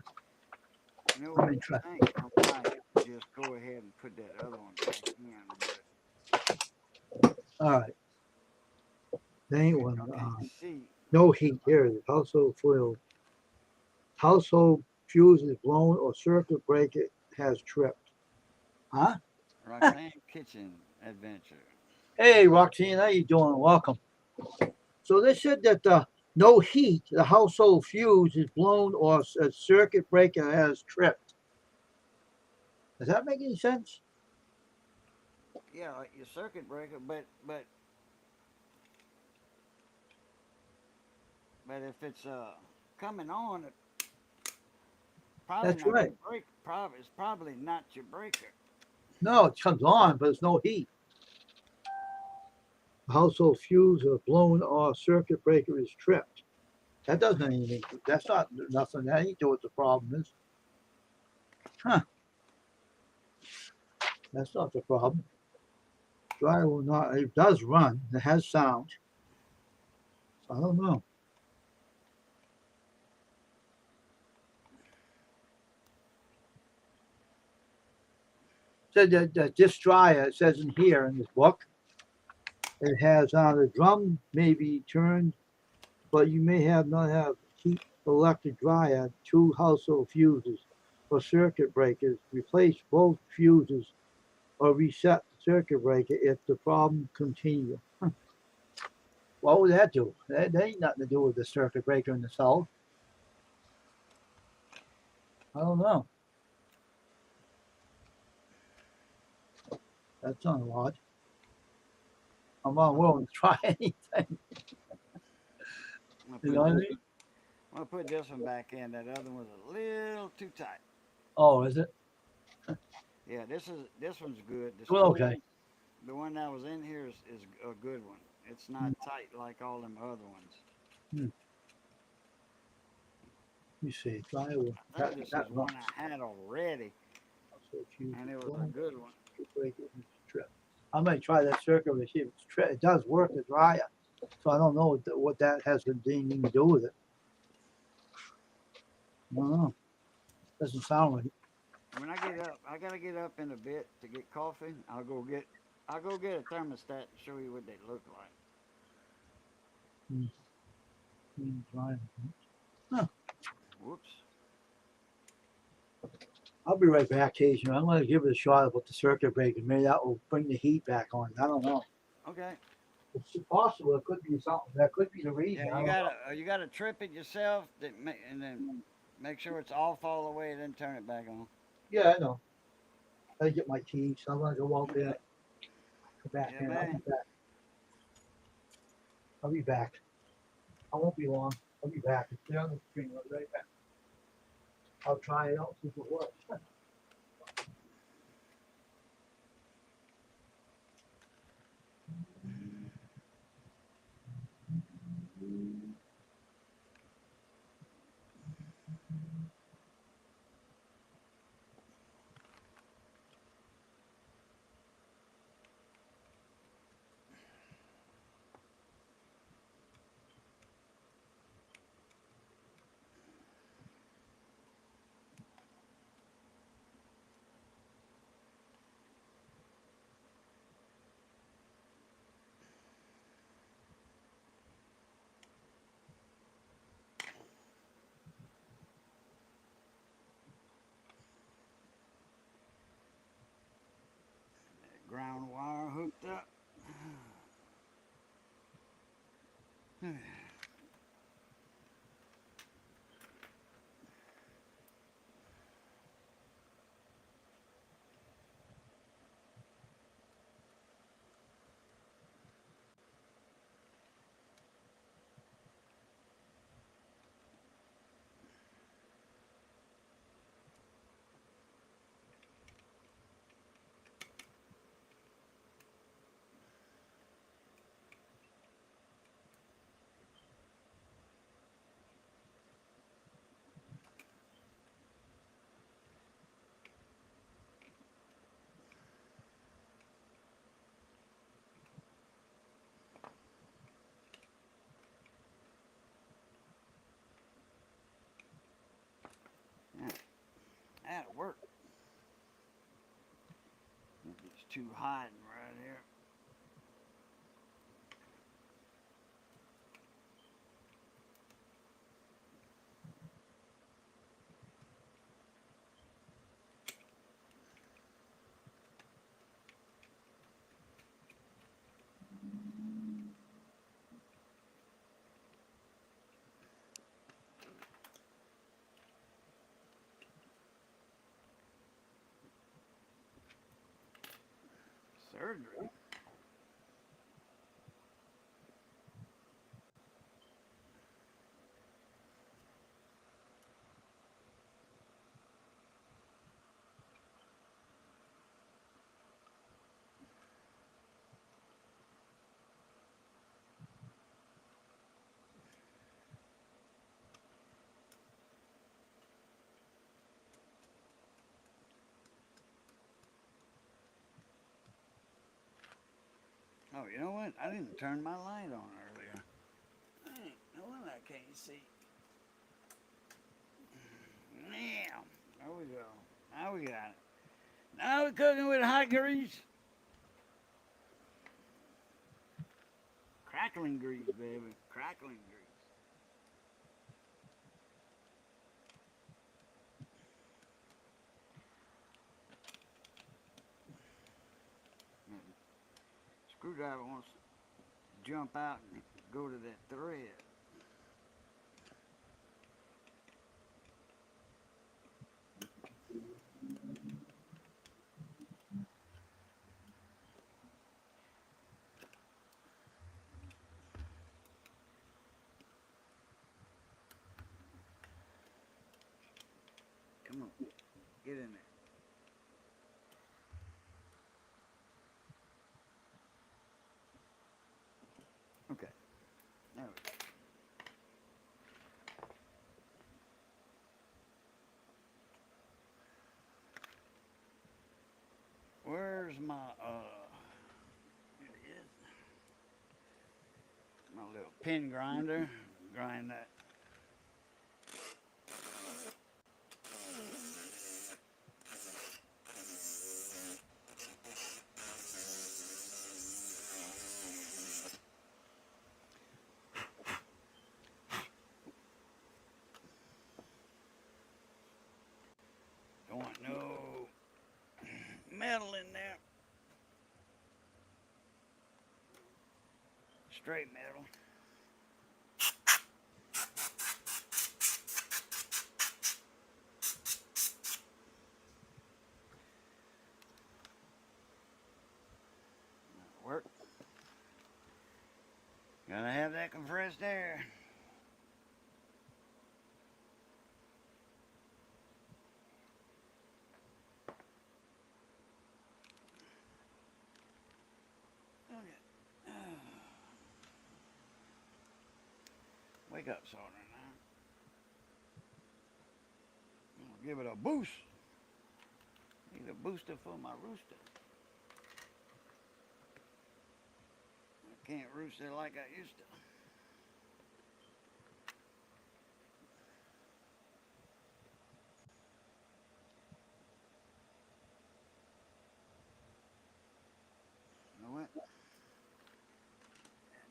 You know Let what? me try. I think I might just go ahead and put that other one back in. All right. They ain't one. Okay, see. No heat. Here it is. Household foil. Household fuse is blown or circuit breaker has tripped. Huh? Roxanne Kitchen Adventure. Hey, Roxanne, how you doing? Welcome. So they said that no heat, the household fuse is blown or a circuit breaker has tripped. Does that make any sense? Yeah, like your circuit breaker, but if it's coming on, it probably That's not right. your break. Probably it's probably not your breaker. No, it comes on, but there's no heat. Household fuse or blown or circuit breaker is tripped. That doesn't anything. That's not nothing. That ain't what the problem is. Huh? That's not the problem. Dryer will not. It does run. It has sound. So I don't know. Said that this dryer, it says in here in this book, it has the drum may be turned, but you may have not have heat electric dryer, two household fuses or circuit breakers. Replace both fuses or reset the circuit breaker if the problem continues. What would that do? That ain't nothing to do with the circuit breaker in the cell. I don't know. That's not odd. I'm not willing to try anything. You know what I mean? I'm gonna put this one back in. That other one's a little too tight. Oh, is it? Yeah, this one's good. This Well, other okay. one, the one that was in here is a good one. It's not tight like all them other ones. You see, dryer will I think this is runs. one I had already, So fuse and it was a blown, good one. circuit breaker is tripped. I might try that circuit to see if it's tripped. It does work the dryer, so I don't know what that has anything to do with it. I don't know. Doesn't sound like it. When I get up, I gotta get up in a bit to get coffee. I'll go get a thermostat and show you what they look like. Dryer. Whoops. I'll be right back, Casey. I'm going to give it a shot about the circuit breaker. Maybe that will bring the heat back on. I don't know. Okay. It's possible. It could be something. That could be the reason. Yeah, I don't know. you gotta trip it yourself, and then make sure it's off all the way, then turn it back on. Yeah, I know. I get my keys. I'm gonna go out there. Yeah, Come back yeah, in. I'll be man. back. I'll be back. I won't be long. I'll be back. Stay on the screen. I'll be right back. I'll try it out. See if it works. Ground wire hooked up. Yeah, that'll work. It's too hot right here. Surgery. Oh, you know what? I didn't turn my light on earlier. I ain't no one I can't see. Now, there we go. Now we got it. Now we're cooking with hot grease. Crackling grease, baby. Crackling grease. Screwdriver wants to jump out and go to that thread. Come on, get in there. Okay, there we go. Where's my, here it is. My little pin grinder. Grind that. Don't want no metal in there. straight metal. Work. Gotta have that compressed air. Okay. Wake up, Sergeant. I'll give it a boost. Need a booster for my rooster. I can't roost it like I used to. You know what?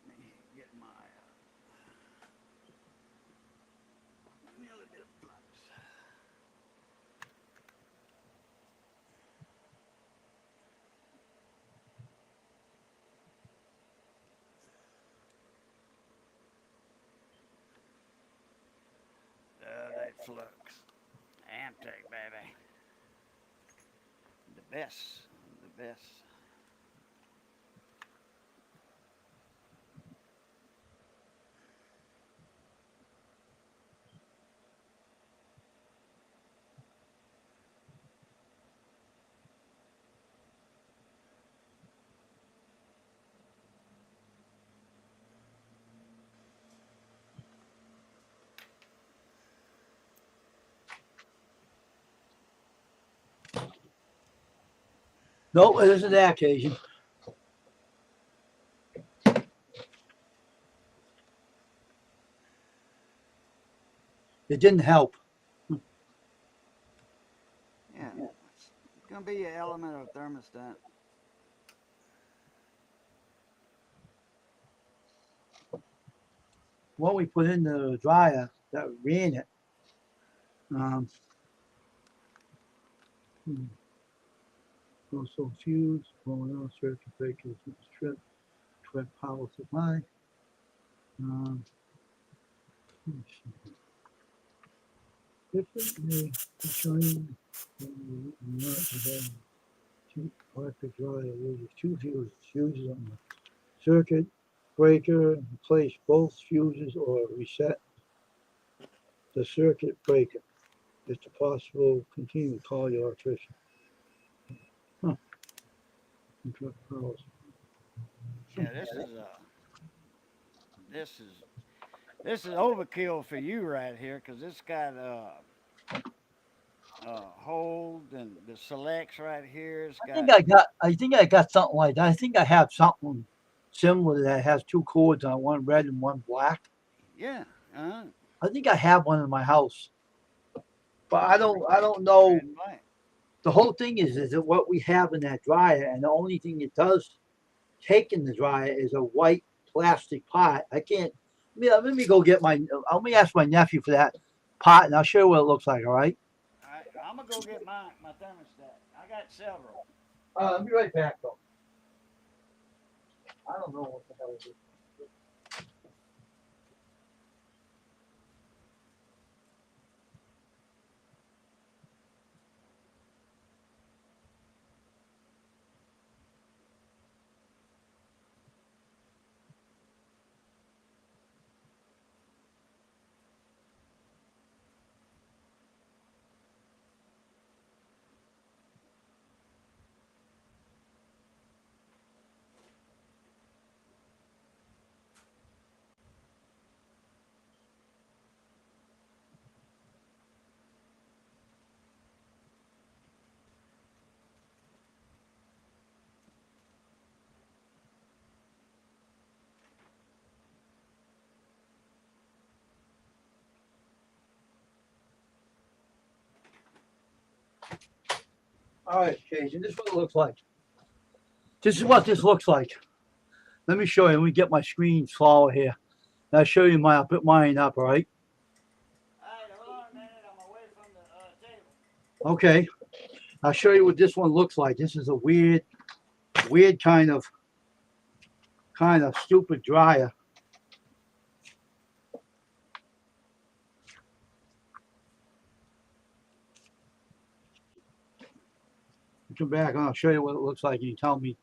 Let me get my give me a little bit of flux. That flux. Amtech, baby. The best. The best. No, it isn't that occasion. It didn't help. Yeah. It's gonna be an element of thermostat. What we put in the dryer that ran it. Also fuse, blowing out circuit breakers, strip, direct power supply. Differently determined electric dryer uses two fuses. Fuses on the circuit breaker, replace both fuses or reset the circuit breaker. If possible, continue to call your electrician. Yeah, this is overkill for you right here, cause it's got hold and the selects right here. It's got I think I got something like that. I think I have something similar that has two cords on one red and one black. yeah. I think I have one in my house. But I don't know. Red and black. The whole thing is that what we have in that dryer, and the only thing it does take in the dryer is a white plastic pot. I can't. Let me go get my. Let me ask my nephew for that pot, and I'll show you what it looks like. All right. All right, I'm gonna go get my thermostat. I got several. I'll be right back though. I don't know what the hell it is. All right, Jason. This is what it looks like. This is what this looks like. Let me show you. Let me get my screen smaller here. I'll show you I'll put mine up. All right. All right, hold on a minute. I'm away from the table. Okay. I'll show you what this one looks like. This is a weird kind of kind of stupid dryer. Come back and I'll show you what it looks like. You tell me.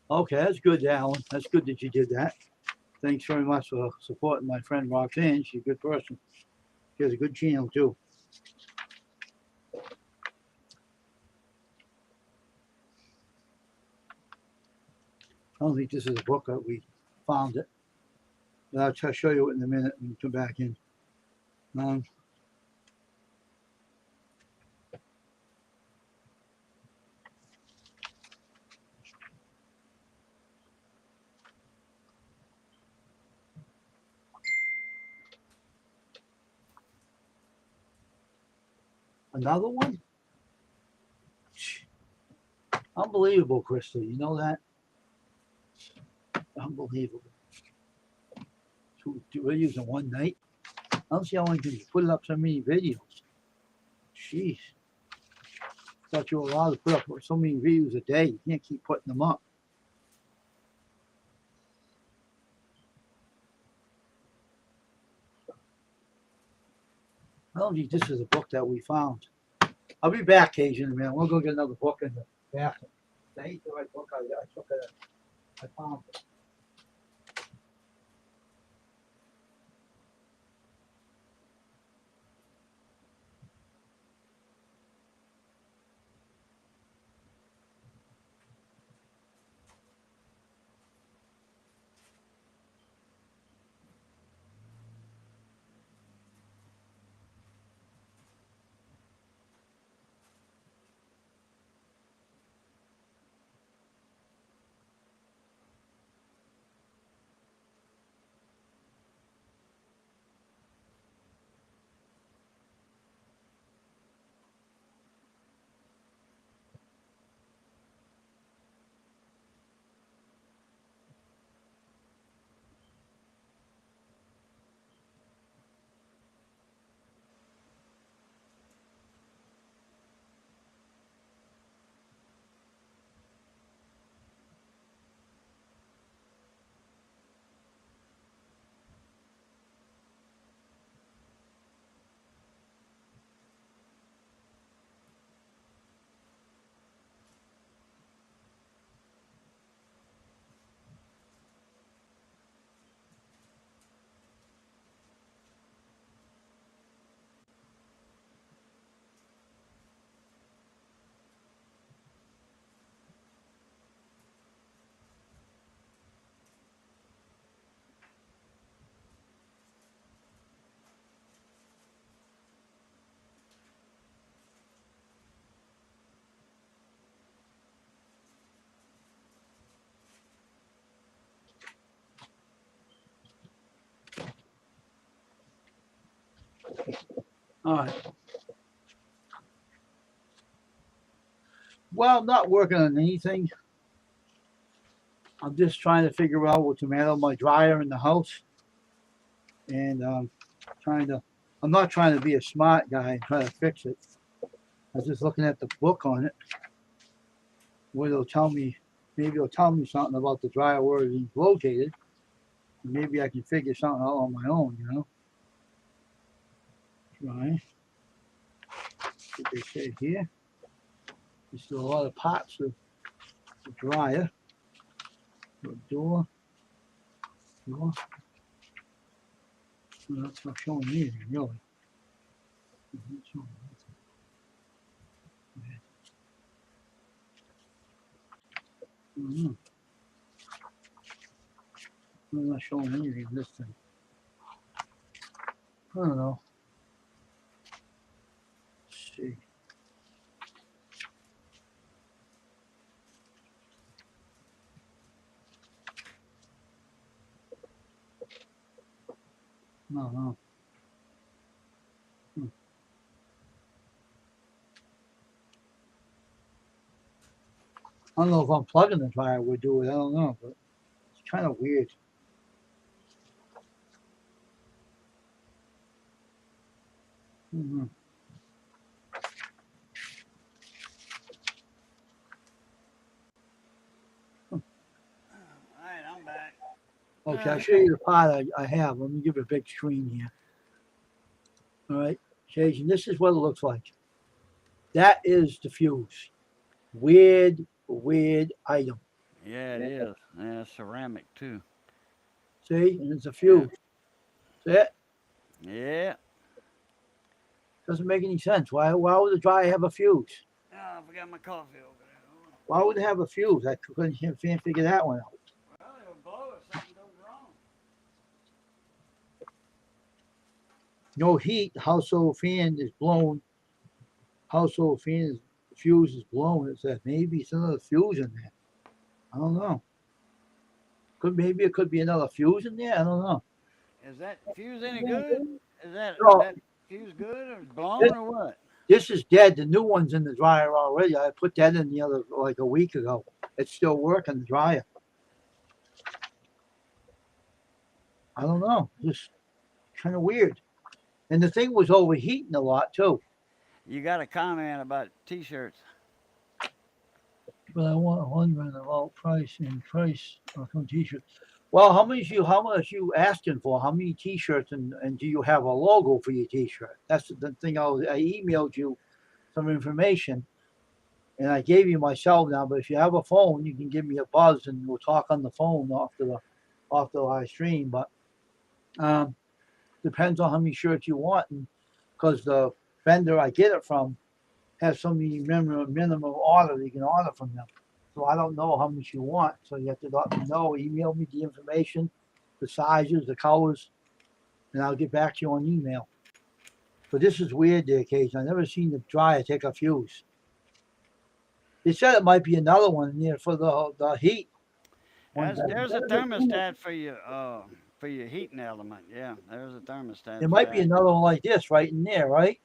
Okay, that's good, Alan. That's good that you did that. Thanks very much for supporting my friend Roxanne. She's a good person. She has a good channel too. I don't think this is a book that we found it. But I'll try to show you it in a minute and come back in. Another one? Unbelievable, Crystal. You know that? Unbelievable. Two videos in one night. I don't see how one can put up so many videos. Jeez. Thought you were allowed to put up so many videos a day. You can't keep putting them up. I don't think this is a book that we found. I'll be back, Cajun, man. We'll go get another book in the bathroom. That ain't the right book. I took it. I found it. All right. Well, I'm not working on anything. I'm just trying to figure out what's the matter with my dryer in the house. And I'm not trying to be a smart guy and try to fix it. I was just looking at the book on it, where it'll tell me, maybe it'll tell me something about the dryer where it's located. Maybe I can figure something out on my own, you know. Try. What they say here. There's still a lot of parts of the dryer. Door. Well, that's not showing me anything, really. It's not showing anything. I'm not showing anything this thing. I don't know. Let's see. No. I don't know if unplugging the dryer would do it. I don't know, but it's kind of weird. Okay, I'll show you the part I have. Let me give you a big screen here. All right, Jason, this is what it looks like. That is the fuse. Weird item. Yeah, it is. Yeah, ceramic too. See, and it's a Yeah. fuse. See it? Yeah. Doesn't make any sense. Why would the dryer have a fuse? Oh, I forgot my coffee over there. Why would it have a fuse? I can't figure that one out. Well, it'll blow if something goes wrong. No heat. Household fan is blown. Household fan is fuse is blown. It says maybe it's another fuse in there. I don't know. Maybe it could be another fuse in there. I don't know. Is that fuse any good? Is No, that fuse good or this, blown or what? this is dead. The new one's in the dryer already. I put that in the other like a week ago. It's still working the dryer. I don't know. Just kind of weird. And the thing was overheating a lot too. You got a comment about t-shirts. But I want wondering about price of some t-shirts. Well, how much you asking for? How many t-shirts and do you have a logo for your t-shirt? That's the thing. I emailed you some information and I gave you my cell number. If you have a phone, you can give me a buzz and we'll talk on the phone off the live stream. But um, depends on how many shirts you want, and because the vendor I get it from has so many minimum order that you can order from them. So I don't know how much you want. So you have to let me know. Email me the information, the sizes, the colors, and I'll get back to you on email. But this is weird, the occasion. I've never seen the dryer take a fuse. They said it might be another one in there for the heat. There's a thermostat for your heating element. Yeah, there's a thermostat There for might be that. another one like this right in there, right?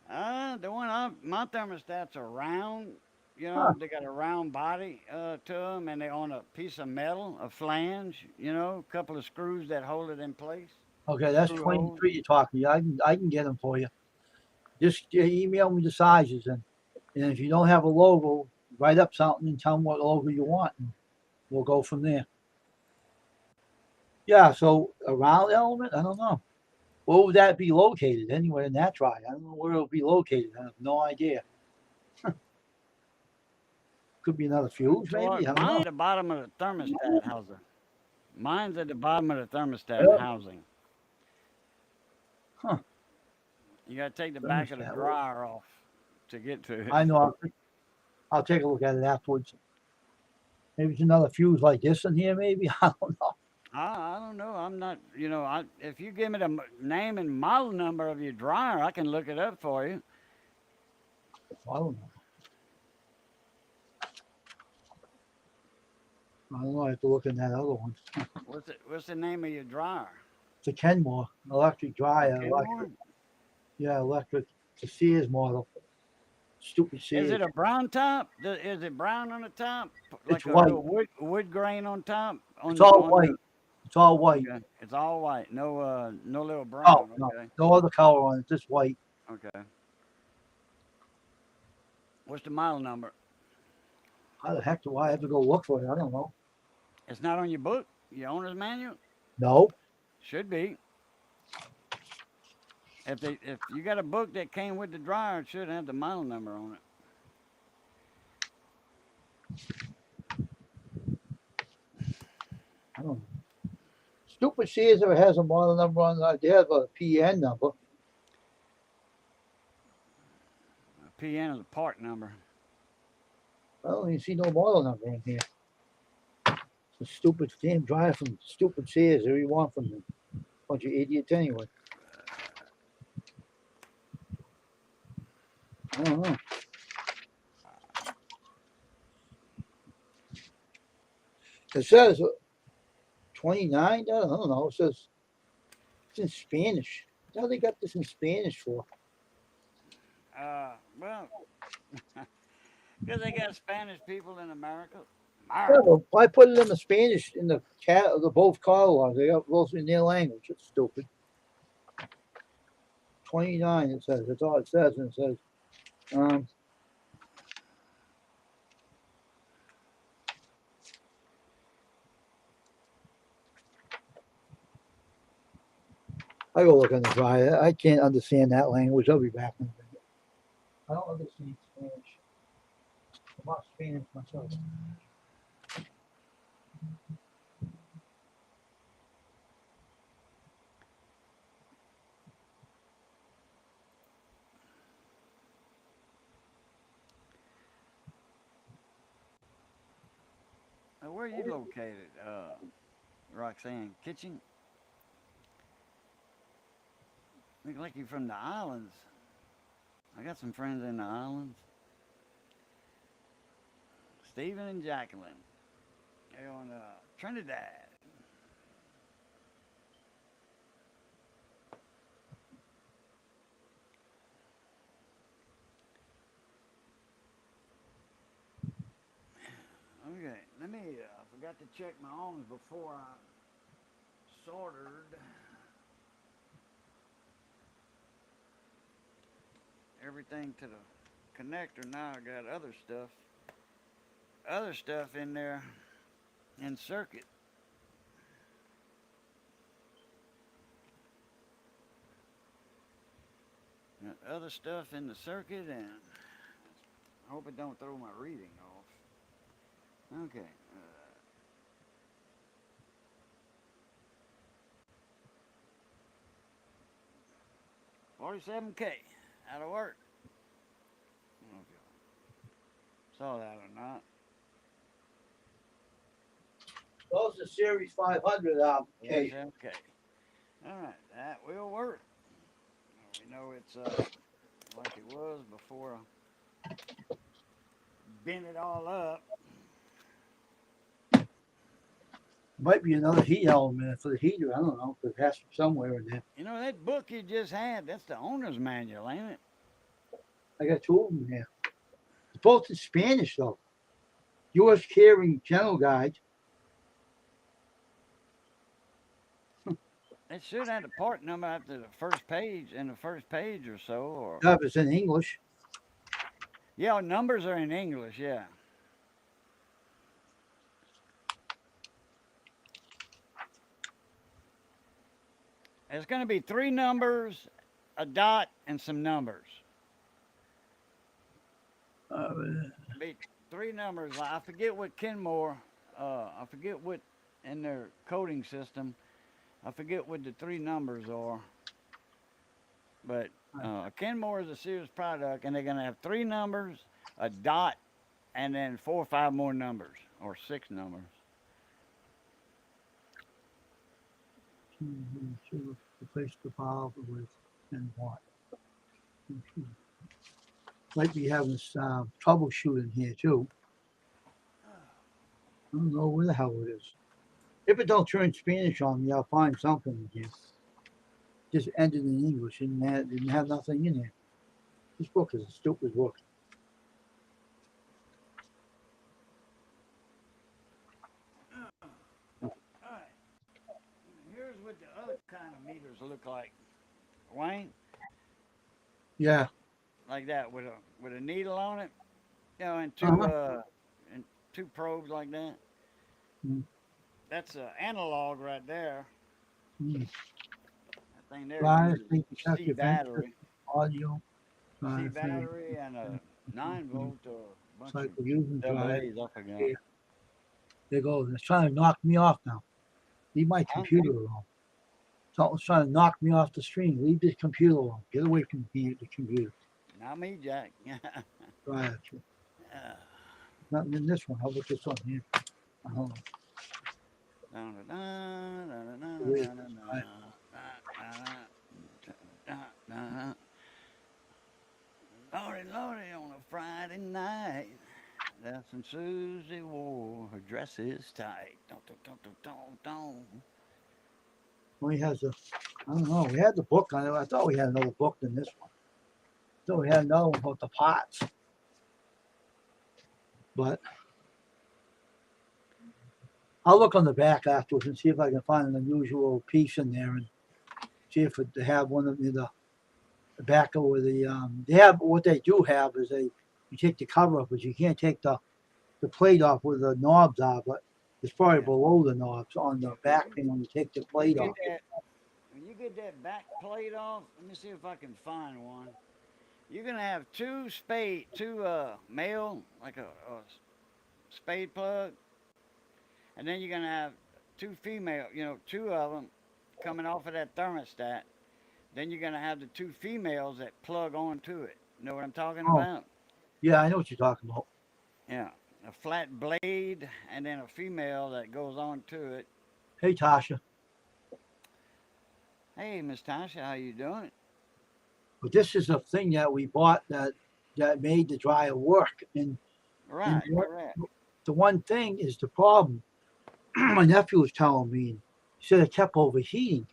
The one my thermostats are round. You Huh. know, they got a round body to them, and they on a piece of metal, a flange. You know, a couple of screws that hold it in place. Okay, that's Screw holes. 23 you're talking. I can get them for you. Just email me the sizes and if you don't have a logo, write up something and tell them what logo you want, and we'll go from there. Yeah. So a round element, I don't know. Where would that be located? Anywhere in that drive? I don't know where it'll be located. I have no idea. Could be another fuse, maybe. I don't Mine know. at the bottom of the thermostat housing. Mine's at the bottom of the thermostat housing. Huh. You got to take the back of the Thermostat. dryer off to get to it. I know. I'll take a look at it afterwards. Maybe it's another fuse like this in here. Maybe I don't know. I don't know. I'm not, if you give me the name and model number of your dryer, I can look it up for you. I don't know. I don't know. I have to look in that other one. What's the name of your dryer? It's a Kenmore electric dryer. Kenmore? Yeah, electric. It's a Sears model. Stupid Is Sears. it a brown top? Is it brown on the top? It's Like a white. little wood grain on top? It's all On white. It's all white. okay. It's all white. No little Oh brown. no, Okay. no other color on it. Just white. Okay. What's the model number? How the heck do I have to go look for it? I don't know. It's not on your book, your owner's manual. No. Should be. If you got a book that came with the dryer, it should have the model number on it. I don't know. Stupid Sears ever has a model number on it. They have a PN number. PN is a part number. I don't even see no model number in here. It's a stupid damn dryer from stupid Sears. Who you want from them? Bunch of idiots anyway. I don't know. It says 29. I don't know. It says it's in Spanish. How they got this in Spanish for? Well, because they got Spanish people in America. Yeah, well, why put it in the Spanish in the both catalogs? They got both in their language. It's stupid. 29. It says that's all it says, and it says. I go look on the dry. I can't understand that language. I'll be back in a minute. I don't understand Spanish. I'm not Spanish myself. Where are you located, Roxanne? Kitchen? Look like you're from the islands. I got some friends in the islands. Stephen and Jacqueline. They're on Trinidad. Okay, let me. I forgot to check my arms before I soldered everything to the connector. Now I got other stuff in there in circuit. Got other stuff in the circuit, and I hope it don't throw my reading off. Okay. 47K. That'll work. I don't know if you saw that or not. Those are Series 500 Yes, okay. All right, that will work. We know it's like it was before I bent it all up. Might be another heat element for the heater. I don't know. It has to be somewhere in there. You know, that book you just had, that's the owner's manual, ain't it? I got two of them here. It's both in Spanish, though. U.S. Carrying General Guide. It should have the part number after the first page, in the first page or so. Or Yeah, it's in English. yeah, numbers are in English, yeah. It's going to be 3 numbers, a dot, and some numbers. Be 3 numbers. I forget what Kenmore. I forget what in their coding system. I forget what the 3 numbers are. But Kenmore is a serious product, and they're going to have 3 numbers, a dot, and then 4 or 5 more numbers, or 6 numbers. Replace the valve with and what? Might be having some troubleshooting here too. I don't know where the hell it is. If it don't turn Spanish on me, I'll find something in here. Just ended in English and didn't have nothing in there. This book is a stupid book. All right. Here's what the other kind of meters look like. Wayne? Yeah. Like that with a needle on it, you know, and two probes like that. Mm. That's an analog right there. Mm. That thing there Bias, uses C battery, audio. C battery, and a 9-volt or a bunch Cycle of using double drive. A's. I forgot. Yeah. There goes. It's trying to knock me off now. Leave my computer alone. Something's trying to knock me off the screen. Leave this computer alone. Get away from the computer. Not me, Jack. Right. Nothing in this one. How about this one here? Lordy, Lordy, on a Friday night, that's when Susie wore her dresses tight. Well, he has a, I don't know. We had the book on it. I thought we had another book than this one. I thought we had another one about the pots. But I'll look on the back afterwards and see if I can find an unusual piece in there and see if they have one of the back of the they have what they do have is you take the cover off, but you can't take the plate off where the knobs are, but it's probably below the knobs on the back thing when you take the plate off. When you get that back plate off. Let me see if I can find one. You're gonna have two male, like a spade plug, and then you're gonna have two female, two of them coming off of that thermostat. Then you're gonna have the two females that plug onto it. Know what I'm talking Oh, about? yeah, I know what you're talking about. Yeah, a flat blade, and then a female that goes onto it. Hey, Tasha, Hey, Miss Tasha, how you doing? but this is a thing that we bought that made the dryer work, and Right, correct. the one thing is the problem. My nephew was telling me, and he said it kept overheating.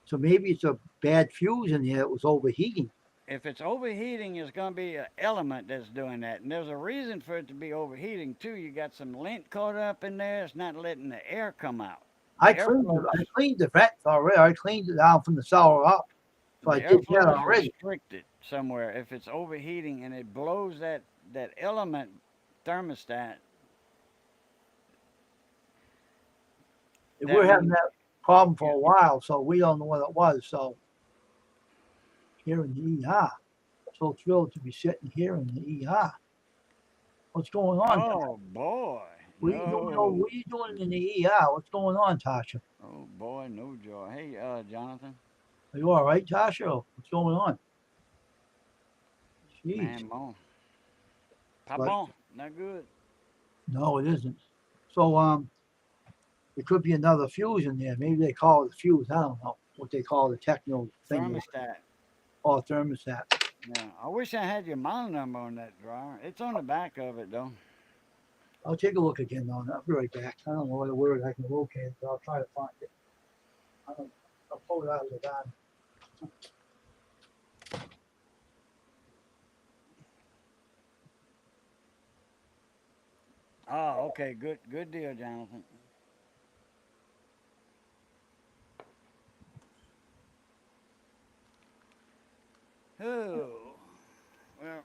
So maybe it's a bad fuse in there. It was overheating. If it's overheating, it's going to be an element that's doing that. And there's a reason for it to be overheating, too. You got some lint caught up in there. It's not letting the air come out. I The cleaned airflow I is, cleaned the vent already. I cleaned it down from the cellar up. So the I did that airflow is already. restricted somewhere. If it's overheating and it blows that element thermostat, And that we're having means, that problem for yeah. a while, so we don't know what it was. So here in the ER, so thrilled to be sitting here in the ER. What's going on? Oh, boy. What are you doing? Oh, No. what are you doing in the ER? What's going on, Tasha? Oh, boy, no joy. Hey, Jonathan. Are you all right, Tasha? What's going on? Jeez. Man, bon. Pas But bon. Not good. no, it isn't. So it could be another fuse in there. Maybe they call it a fuse. I don't know what they call the techno thing Thermostat. or thermostat. Yeah, I wish I had your model number on that dryer. It's on the back of it though. I'll take a look again on that. I'll be right back. I don't know what word I can locate it, but I'll try to find it. I'll pull it out of the van. Oh, okay, good deal, Jonathan. Oh, well,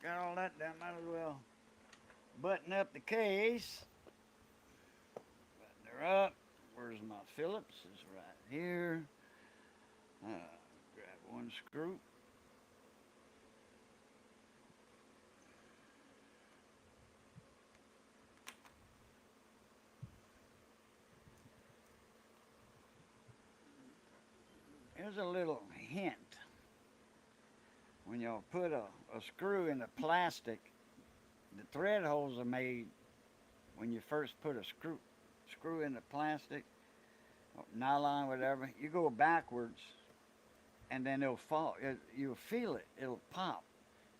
got all that done. Might as well button up the case. Button her up. Where's my Phillips? It's right here. Grab one screw. Here's a little hint. When y'all put a screw in the plastic, the thread holes are made when you first put a screw in the plastic, nylon, whatever. You go backwards, and then it'll fall. You'll feel it. It'll pop.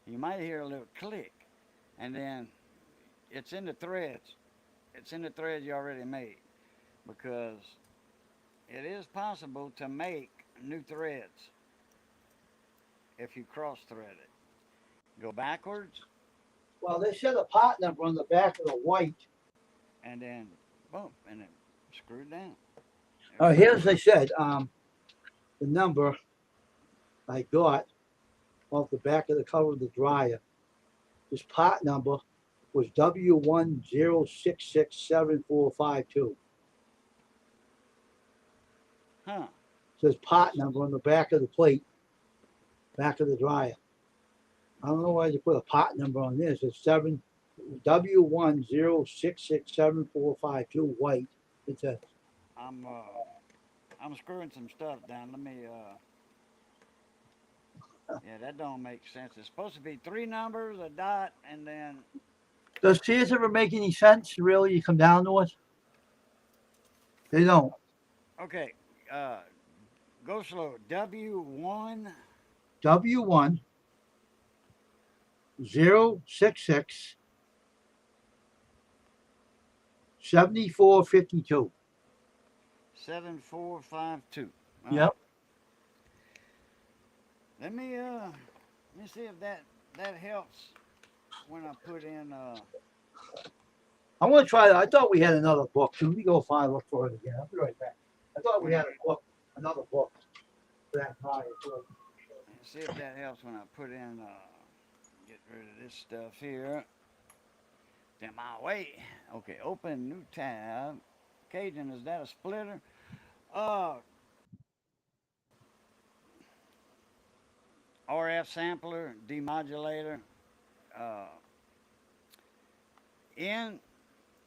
You might hear a little click, and then it's in the threads. It's in the threads you already made, because it is possible to make new threads if you cross thread it. Go backwards, Well, they said a part number on the back of the white. and then boom, and then screw it down. Here's they said the number I got off the back of the cover of the dryer. This part number was W10667452. Huh. Says part number on the back of the plate, back of the dryer. I don't know why they put a part number on this. It's W10667452 white. It's a I'm uh I'm screwing some stuff down. Let me yeah, that don't make sense. It's supposed to be three numbers, a dot, and then does Sears ever make any sense? Really, you come down to it? They don't. okay. Uh Go slow. W1. W10667452. 7452. All right. Yep. Let me see if that helps when I put in I want to try that. I thought we had another book. Let me go find look for it again. I'll be right back. I thought we when I had a book, another book for that tire. see if that helps when I put in get rid of this stuff here. In my way. Okay, open new tab. Cajun, is that a splitter? Uh half sampler, demodulator. In,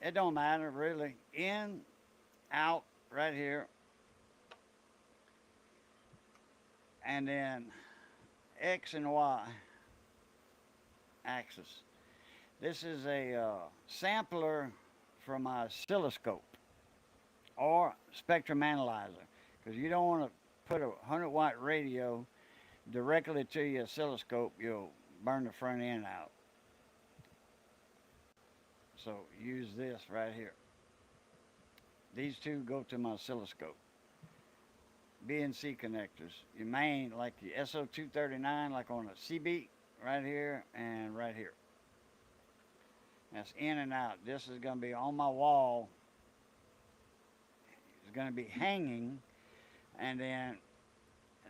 it don't matter really. In, out, right here. And then X and Y axis. This is a sampler for my oscilloscope or spectrum analyzer, because you don't want to put a 100-watt radio directly to your oscilloscope. You'll burn the front end out. So use this right here. These two go to my oscilloscope. BNC connectors. Your main, like the SO239, like on a C-Beat, right here and right here. That's in and out. This is going to be on my wall. It's going to be hanging, and then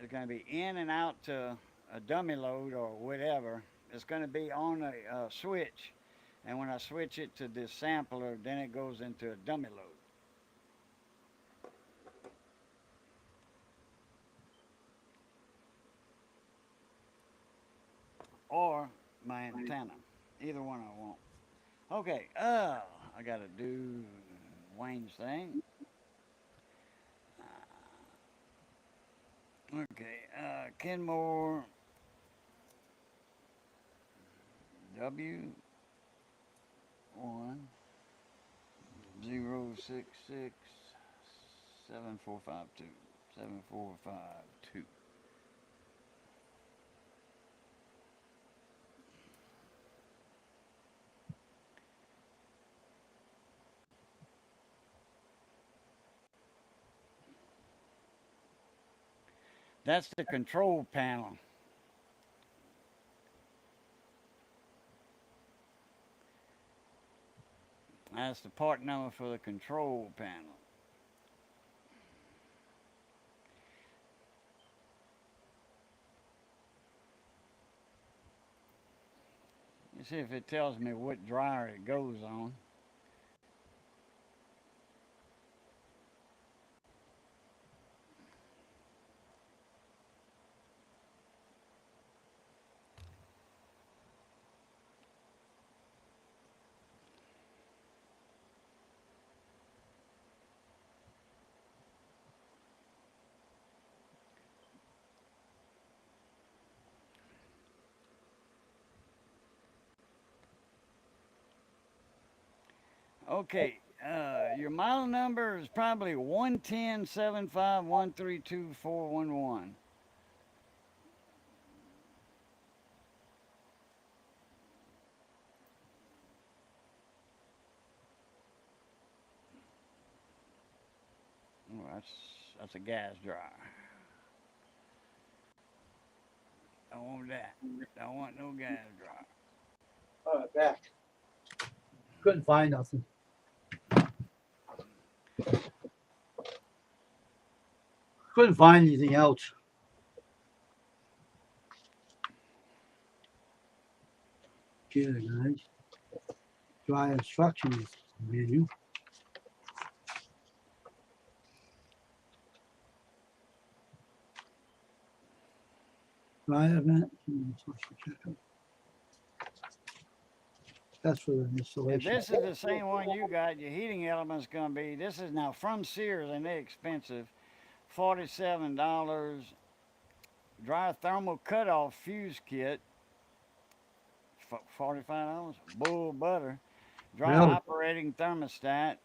it's going to be in and out to a dummy load or whatever. It's going to be on a switch, and when I switch it to this sampler, then it goes into a dummy load. Or my antenna. Either one I want. Okay, I gotta do Wayne's thing. Okay, Kenmore W10667452. That's the control panel. That's the part number for the control panel. You see if it tells me what dryer it goes on. Okay, your model number is probably 11075132411. Oh, that's a gas dryer. Don't want that. Don't want no gas dryer. All right, back. Couldn't find nothing. Couldn't find anything else. Okay, guys. Dry instructions menu. Dry event. That's for the If installation. this is the same one you got, your heating element's gonna be, this is now from Sears and they're expensive. $47. Dry thermal cutoff fuse kit. $45. Bull butter. Dry Really? operating thermostat.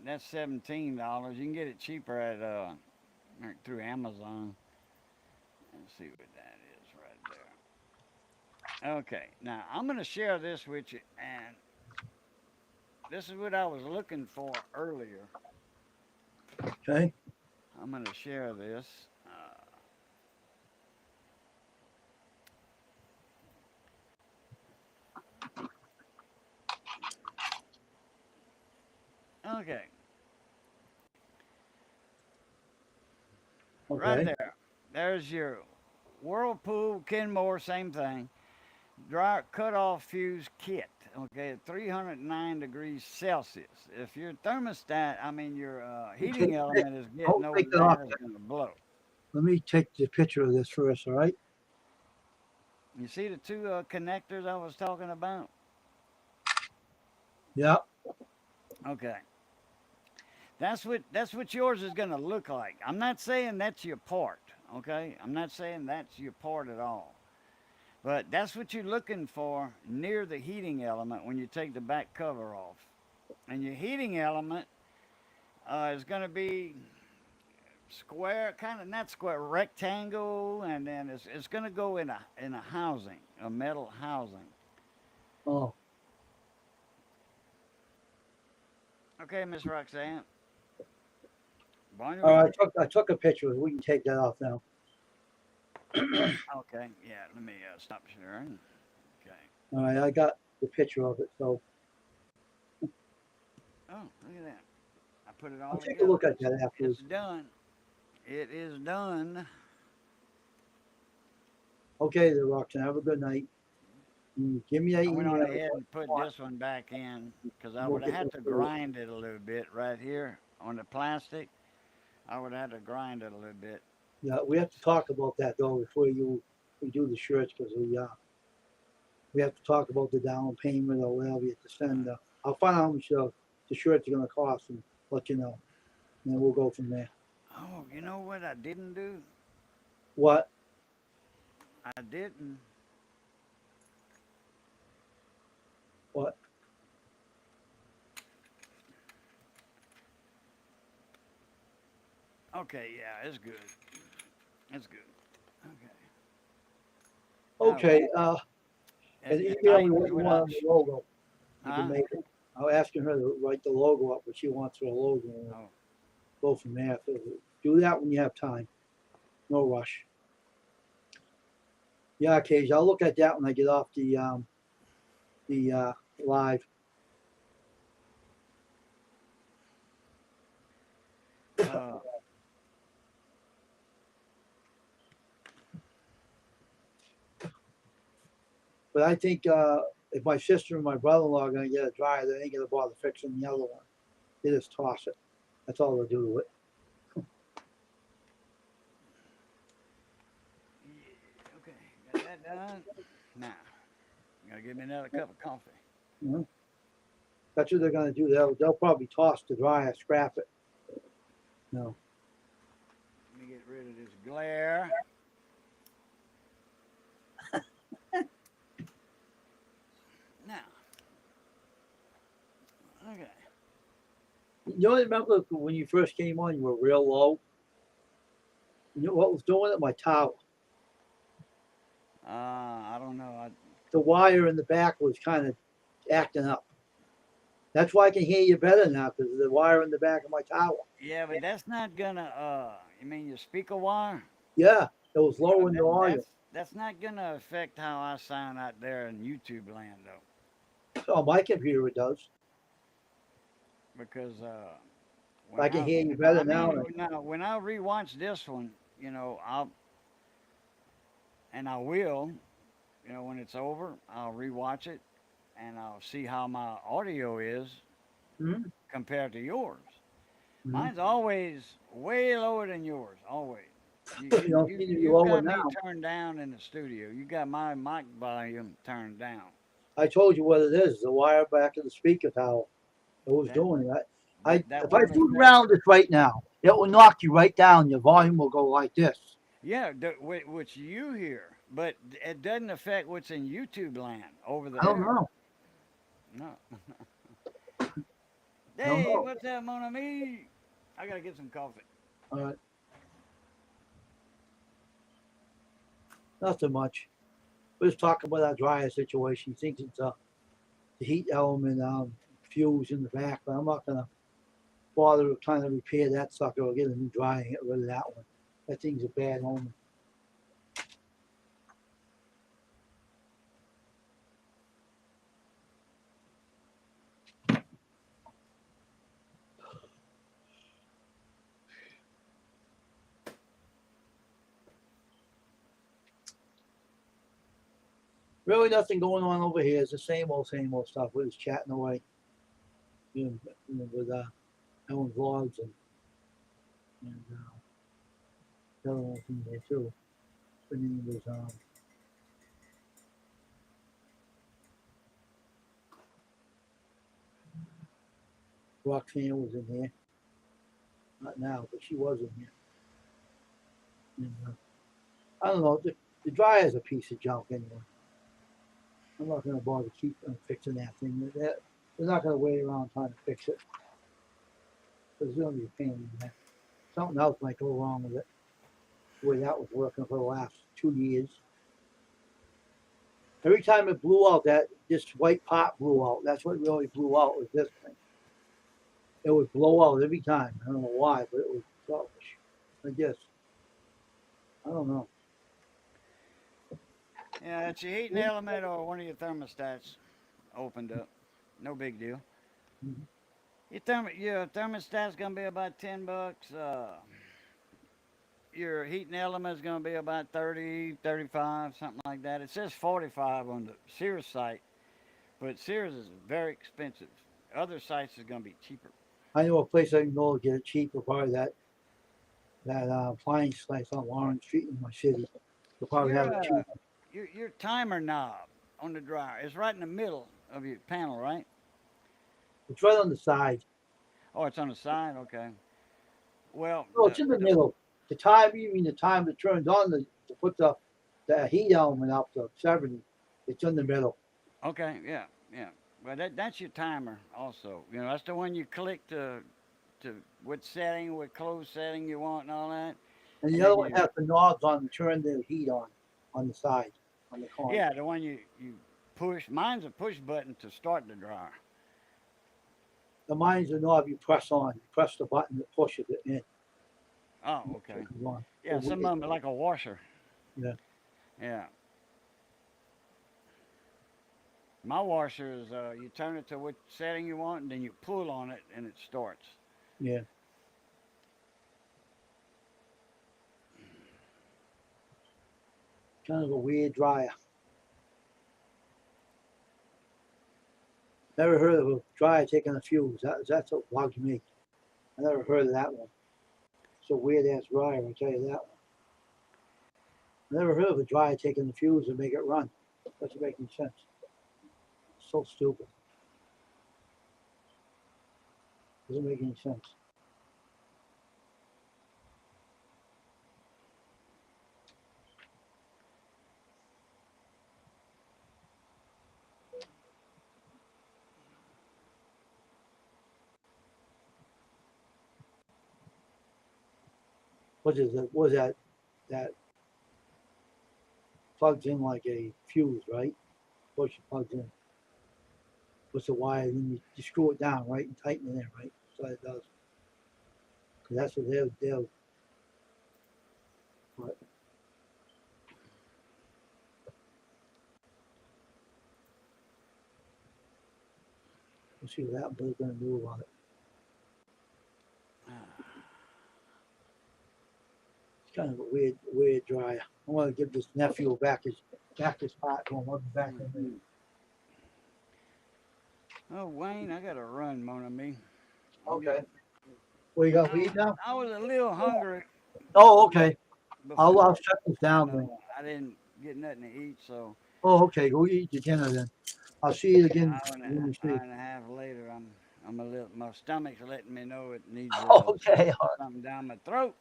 That's $17. You can get it cheaper at through Amazon. Let's see what that is right there. Okay, now I'm gonna share this with you, and this is what I was looking for earlier. Okay. I'm gonna share this. Okay. Right Okay. there. There's your Whirlpool Kenmore, same thing. Dry cutoff fuse kit. Okay, at 309 degrees Celsius. If your thermostat, I mean your heating element is getting over take that off there, it's gonna blow. Let me take the picture of this first, all right? You see the two connectors I was talking about? Yeah. Okay. That's what yours is going to look like. I'm not saying that's your part, okay? I'm not saying that's your part at all. But that's what you're looking for near the heating element when you take the back cover off. And your heating element is going to be square, kind of not square, rectangle, and then it's going to go in a housing, a metal housing. Oh, Okay, Miss Roxanne. all Bonjour. right. I took a picture. We can take that off now. Okay, yeah. Let me stop sharing. Okay. All right. I got the picture of it. So Oh, look at that. I put it I'll all take a together. look at It's that it's afterwards. done. It is done. Okay, then, Roxanne. Have a good night. Give me that I went on email. ahead What and you put want. this one back in because I We'll would have get had this to through. grind it a little bit right here on the plastic. I would have had to grind it a little bit. Yeah, we have to talk about that though before we do the shirts because we have to talk about the down payment or whatever you have to send. I'll find out how much the shirts are gonna cost and let you know, and then we'll go from there. Oh, you know what I didn't do? What? I didn't. What? Okay, yeah, it's good. It's good. Okay. Oh, Okay. And it email me tightens what you want without. on the logo. You can Huh? make it. I'm asking her to write the logo up, what she wants for a logo, and we'll Oh, go from there. So do that when you have time. No rush. Yeah, Cage. I'll look at that when I get off the live. uh, But I think if my sister and my brother-in-law are gonna get a dryer, they ain't gonna bother fixing the other one. They just toss it. That's all they'll do to it. yeah, okay, got that done. Now, you gotta give me another cup of coffee. You know? That's what they're gonna do. They'll probably toss the dryer, scrap it. No. Let me get rid of this glare. Now, okay. You only remember when you first came on, you were real low. You know what was doing it? My tower. I don't know. The wire in the back was kind of acting up. That's why I can hear you better now because of the wire in the back of my tower. Yeah, but that's not gonna. You mean your speaker wire? Yeah, it was Yeah, lowering the volume. that's not gonna affect how I sound out there in YouTube land though, Oh, my computer it does. because I can hear you better now. when I rewatch this one, I will, when it's over, I'll rewatch it and I'll see how my audio is Mhm, compared to yours. mhm. Mine's always way lower than yours, always. You You you don't you seem to be you've lower got me now. turned down in the studio. You got my mic volume turned down. I told you what it is. The wire back of the speaker tower. It was That doing it. that If I won't food affect. around this right now, it will knock you right down. Your volume will go like this. Yeah, which you hear, but it doesn't affect what's in YouTube land over the I don't air. know. No. I don't Dave, know. what's up, mon ami? I gotta get some coffee. Uh, Nothing much. We're just talking about our dryer situation. He thinks it's the heat element fuse in the back, but I'm not gonna bother trying to repair that sucker or get a new dryer and get rid of that one. That thing's a bad omen. Really nothing going on over here. It's the same old stuff. We're just chatting away, with Ellen vlogs and the other one's in there too. Her name was Roxanne was in here. Not now, but she was in here. And, I don't know. The dryer's a piece of junk anyway. I'm not gonna bother keep fixing that thing. They're not gonna wait around trying to fix it. There's gonna be a pain in the neck. Something else might go wrong with it. The way that was working for the last 2 years. Every time it blew out, this white pot blew out. That's what really blew out was this thing. It would blow out every time. I don't know why, but it was selfish. I guess. I don't know. Yeah, it's your heating element or one of your thermostats opened up. No big deal. Mhm. Your thermostat's gonna be about $10. Your heating element is gonna be about 30, 35, something like that. It says 45 on the Sears site, but Sears is very expensive. Other sites is gonna be cheaper. I know a place I can go to get it cheaper. Probably that appliance place on Warren Street in my city. They'll probably have Your it cheaper. your timer knob on the dryer is right in the middle of your panel, right? It's right on the side. Oh, it's on the side. Okay. Well, No, it's in the middle. The time, you mean the time that turns on to put the heat element up to 70. It's in the middle. okay, yeah, yeah. Well, that's your timer also. You know, that's the one you click to what setting, what close setting you want and all that. And the And other then one you, has the knobs on to turn the heat on the side, on the corner. yeah, the one you push. Mine's a push button to start the dryer. The mine's the knob you press on. You press the button that pushes it in. Oh, So okay. it goes on. Yeah, some of them are like a washer. Yeah. Yeah. My washer is you turn it to what setting you want, and then you pull on it, and it starts. Yeah. Kind of a weird dryer. Never heard of a dryer taking a fuse. That's what bugs me. I never heard of that one. It's a weird ass dryer, I'll tell you that one. I never heard of a dryer taking the fuse and make it run. Doesn't make any sense. So stupid. Doesn't make any sense. What is it? Was that plugs in like a fuse, right? Push plugs in. Puts the wire, and then you screw it down, right, and tighten it in, right? So it does. Because that's what they'll. But we'll see what that boy's gonna do about it. It's kind of a weird dryer. I want to give this nephew back his pot. I want him back in there. Oh, Wayne, I got to run, mon ami. Okay. Well, you got to eat now? I was a little hungry Oh, okay. I'll before. shut this down then. I didn't get nothing to eat, so Oh, okay. Go eat your dinner then. I'll see you again hour and when we a, see. hour and a half later, I'm a little. My stomach's letting me know it needs Okay. something down my throat.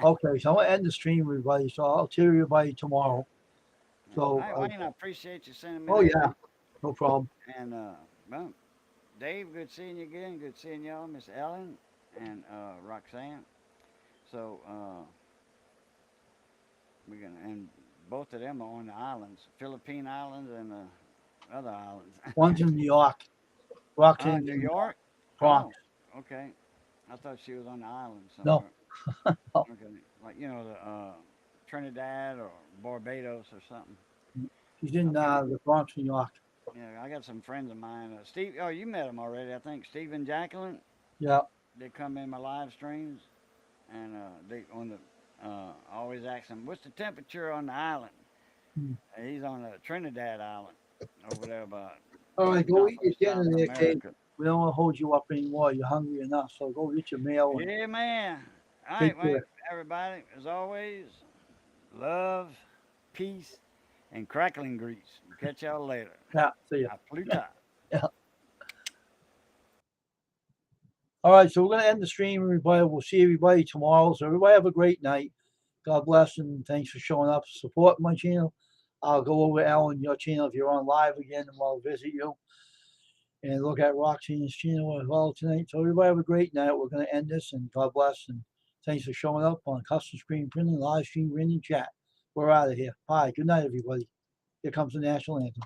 Okay. So I'm gonna end the stream, everybody. So I'll tell everybody tomorrow. All So, right, Wayne, I appreciate you sending me oh that. yeah, no problem. And well, Dave, good seeing you again. Good seeing y'all, Miss Ellen and Roxanne. So we're gonna and both of them are on the islands, Philippine Islands and other islands. One's in New York. Roxanne's New in York. Bronx. Oh, okay. I thought she was on the island No. somewhere. Oh. Okay, like you know the Trinidad or Barbados or something. She's in the Bronx, New York. Yeah, I got some friends of mine. Steve, oh, you met him already, I think. Steve and Jacqueline. Yeah. They come in my live streams, and they on the. I always ask them, "What's the temperature on the island?" Hmm. He's on the Trinidad Island over there by. All right, go eat your South dinner there, Kate. America. We don't want to hold you up anymore. You're hungry enough, so go get your meal and Yeah, man. All take right, Wayne. care. Everybody, as always, love, peace, and crackling grease. Catch y'all later. Yeah, see ya. I flew tight. Yeah. All right, so we're gonna end the stream, everybody. We'll see everybody tomorrow. So everybody have a great night. God bless and thanks for showing up. Support my channel. I'll go over Alan, your channel if you're on live again, and I'll visit you. And look at Roxanne's channel as well tonight. So everybody have a great night. We're gonna end this and God bless and thanks for showing up on Custom Screen Printing, live stream, printing, chat. We're out of here. Bye. Good night, everybody. Here comes the national anthem.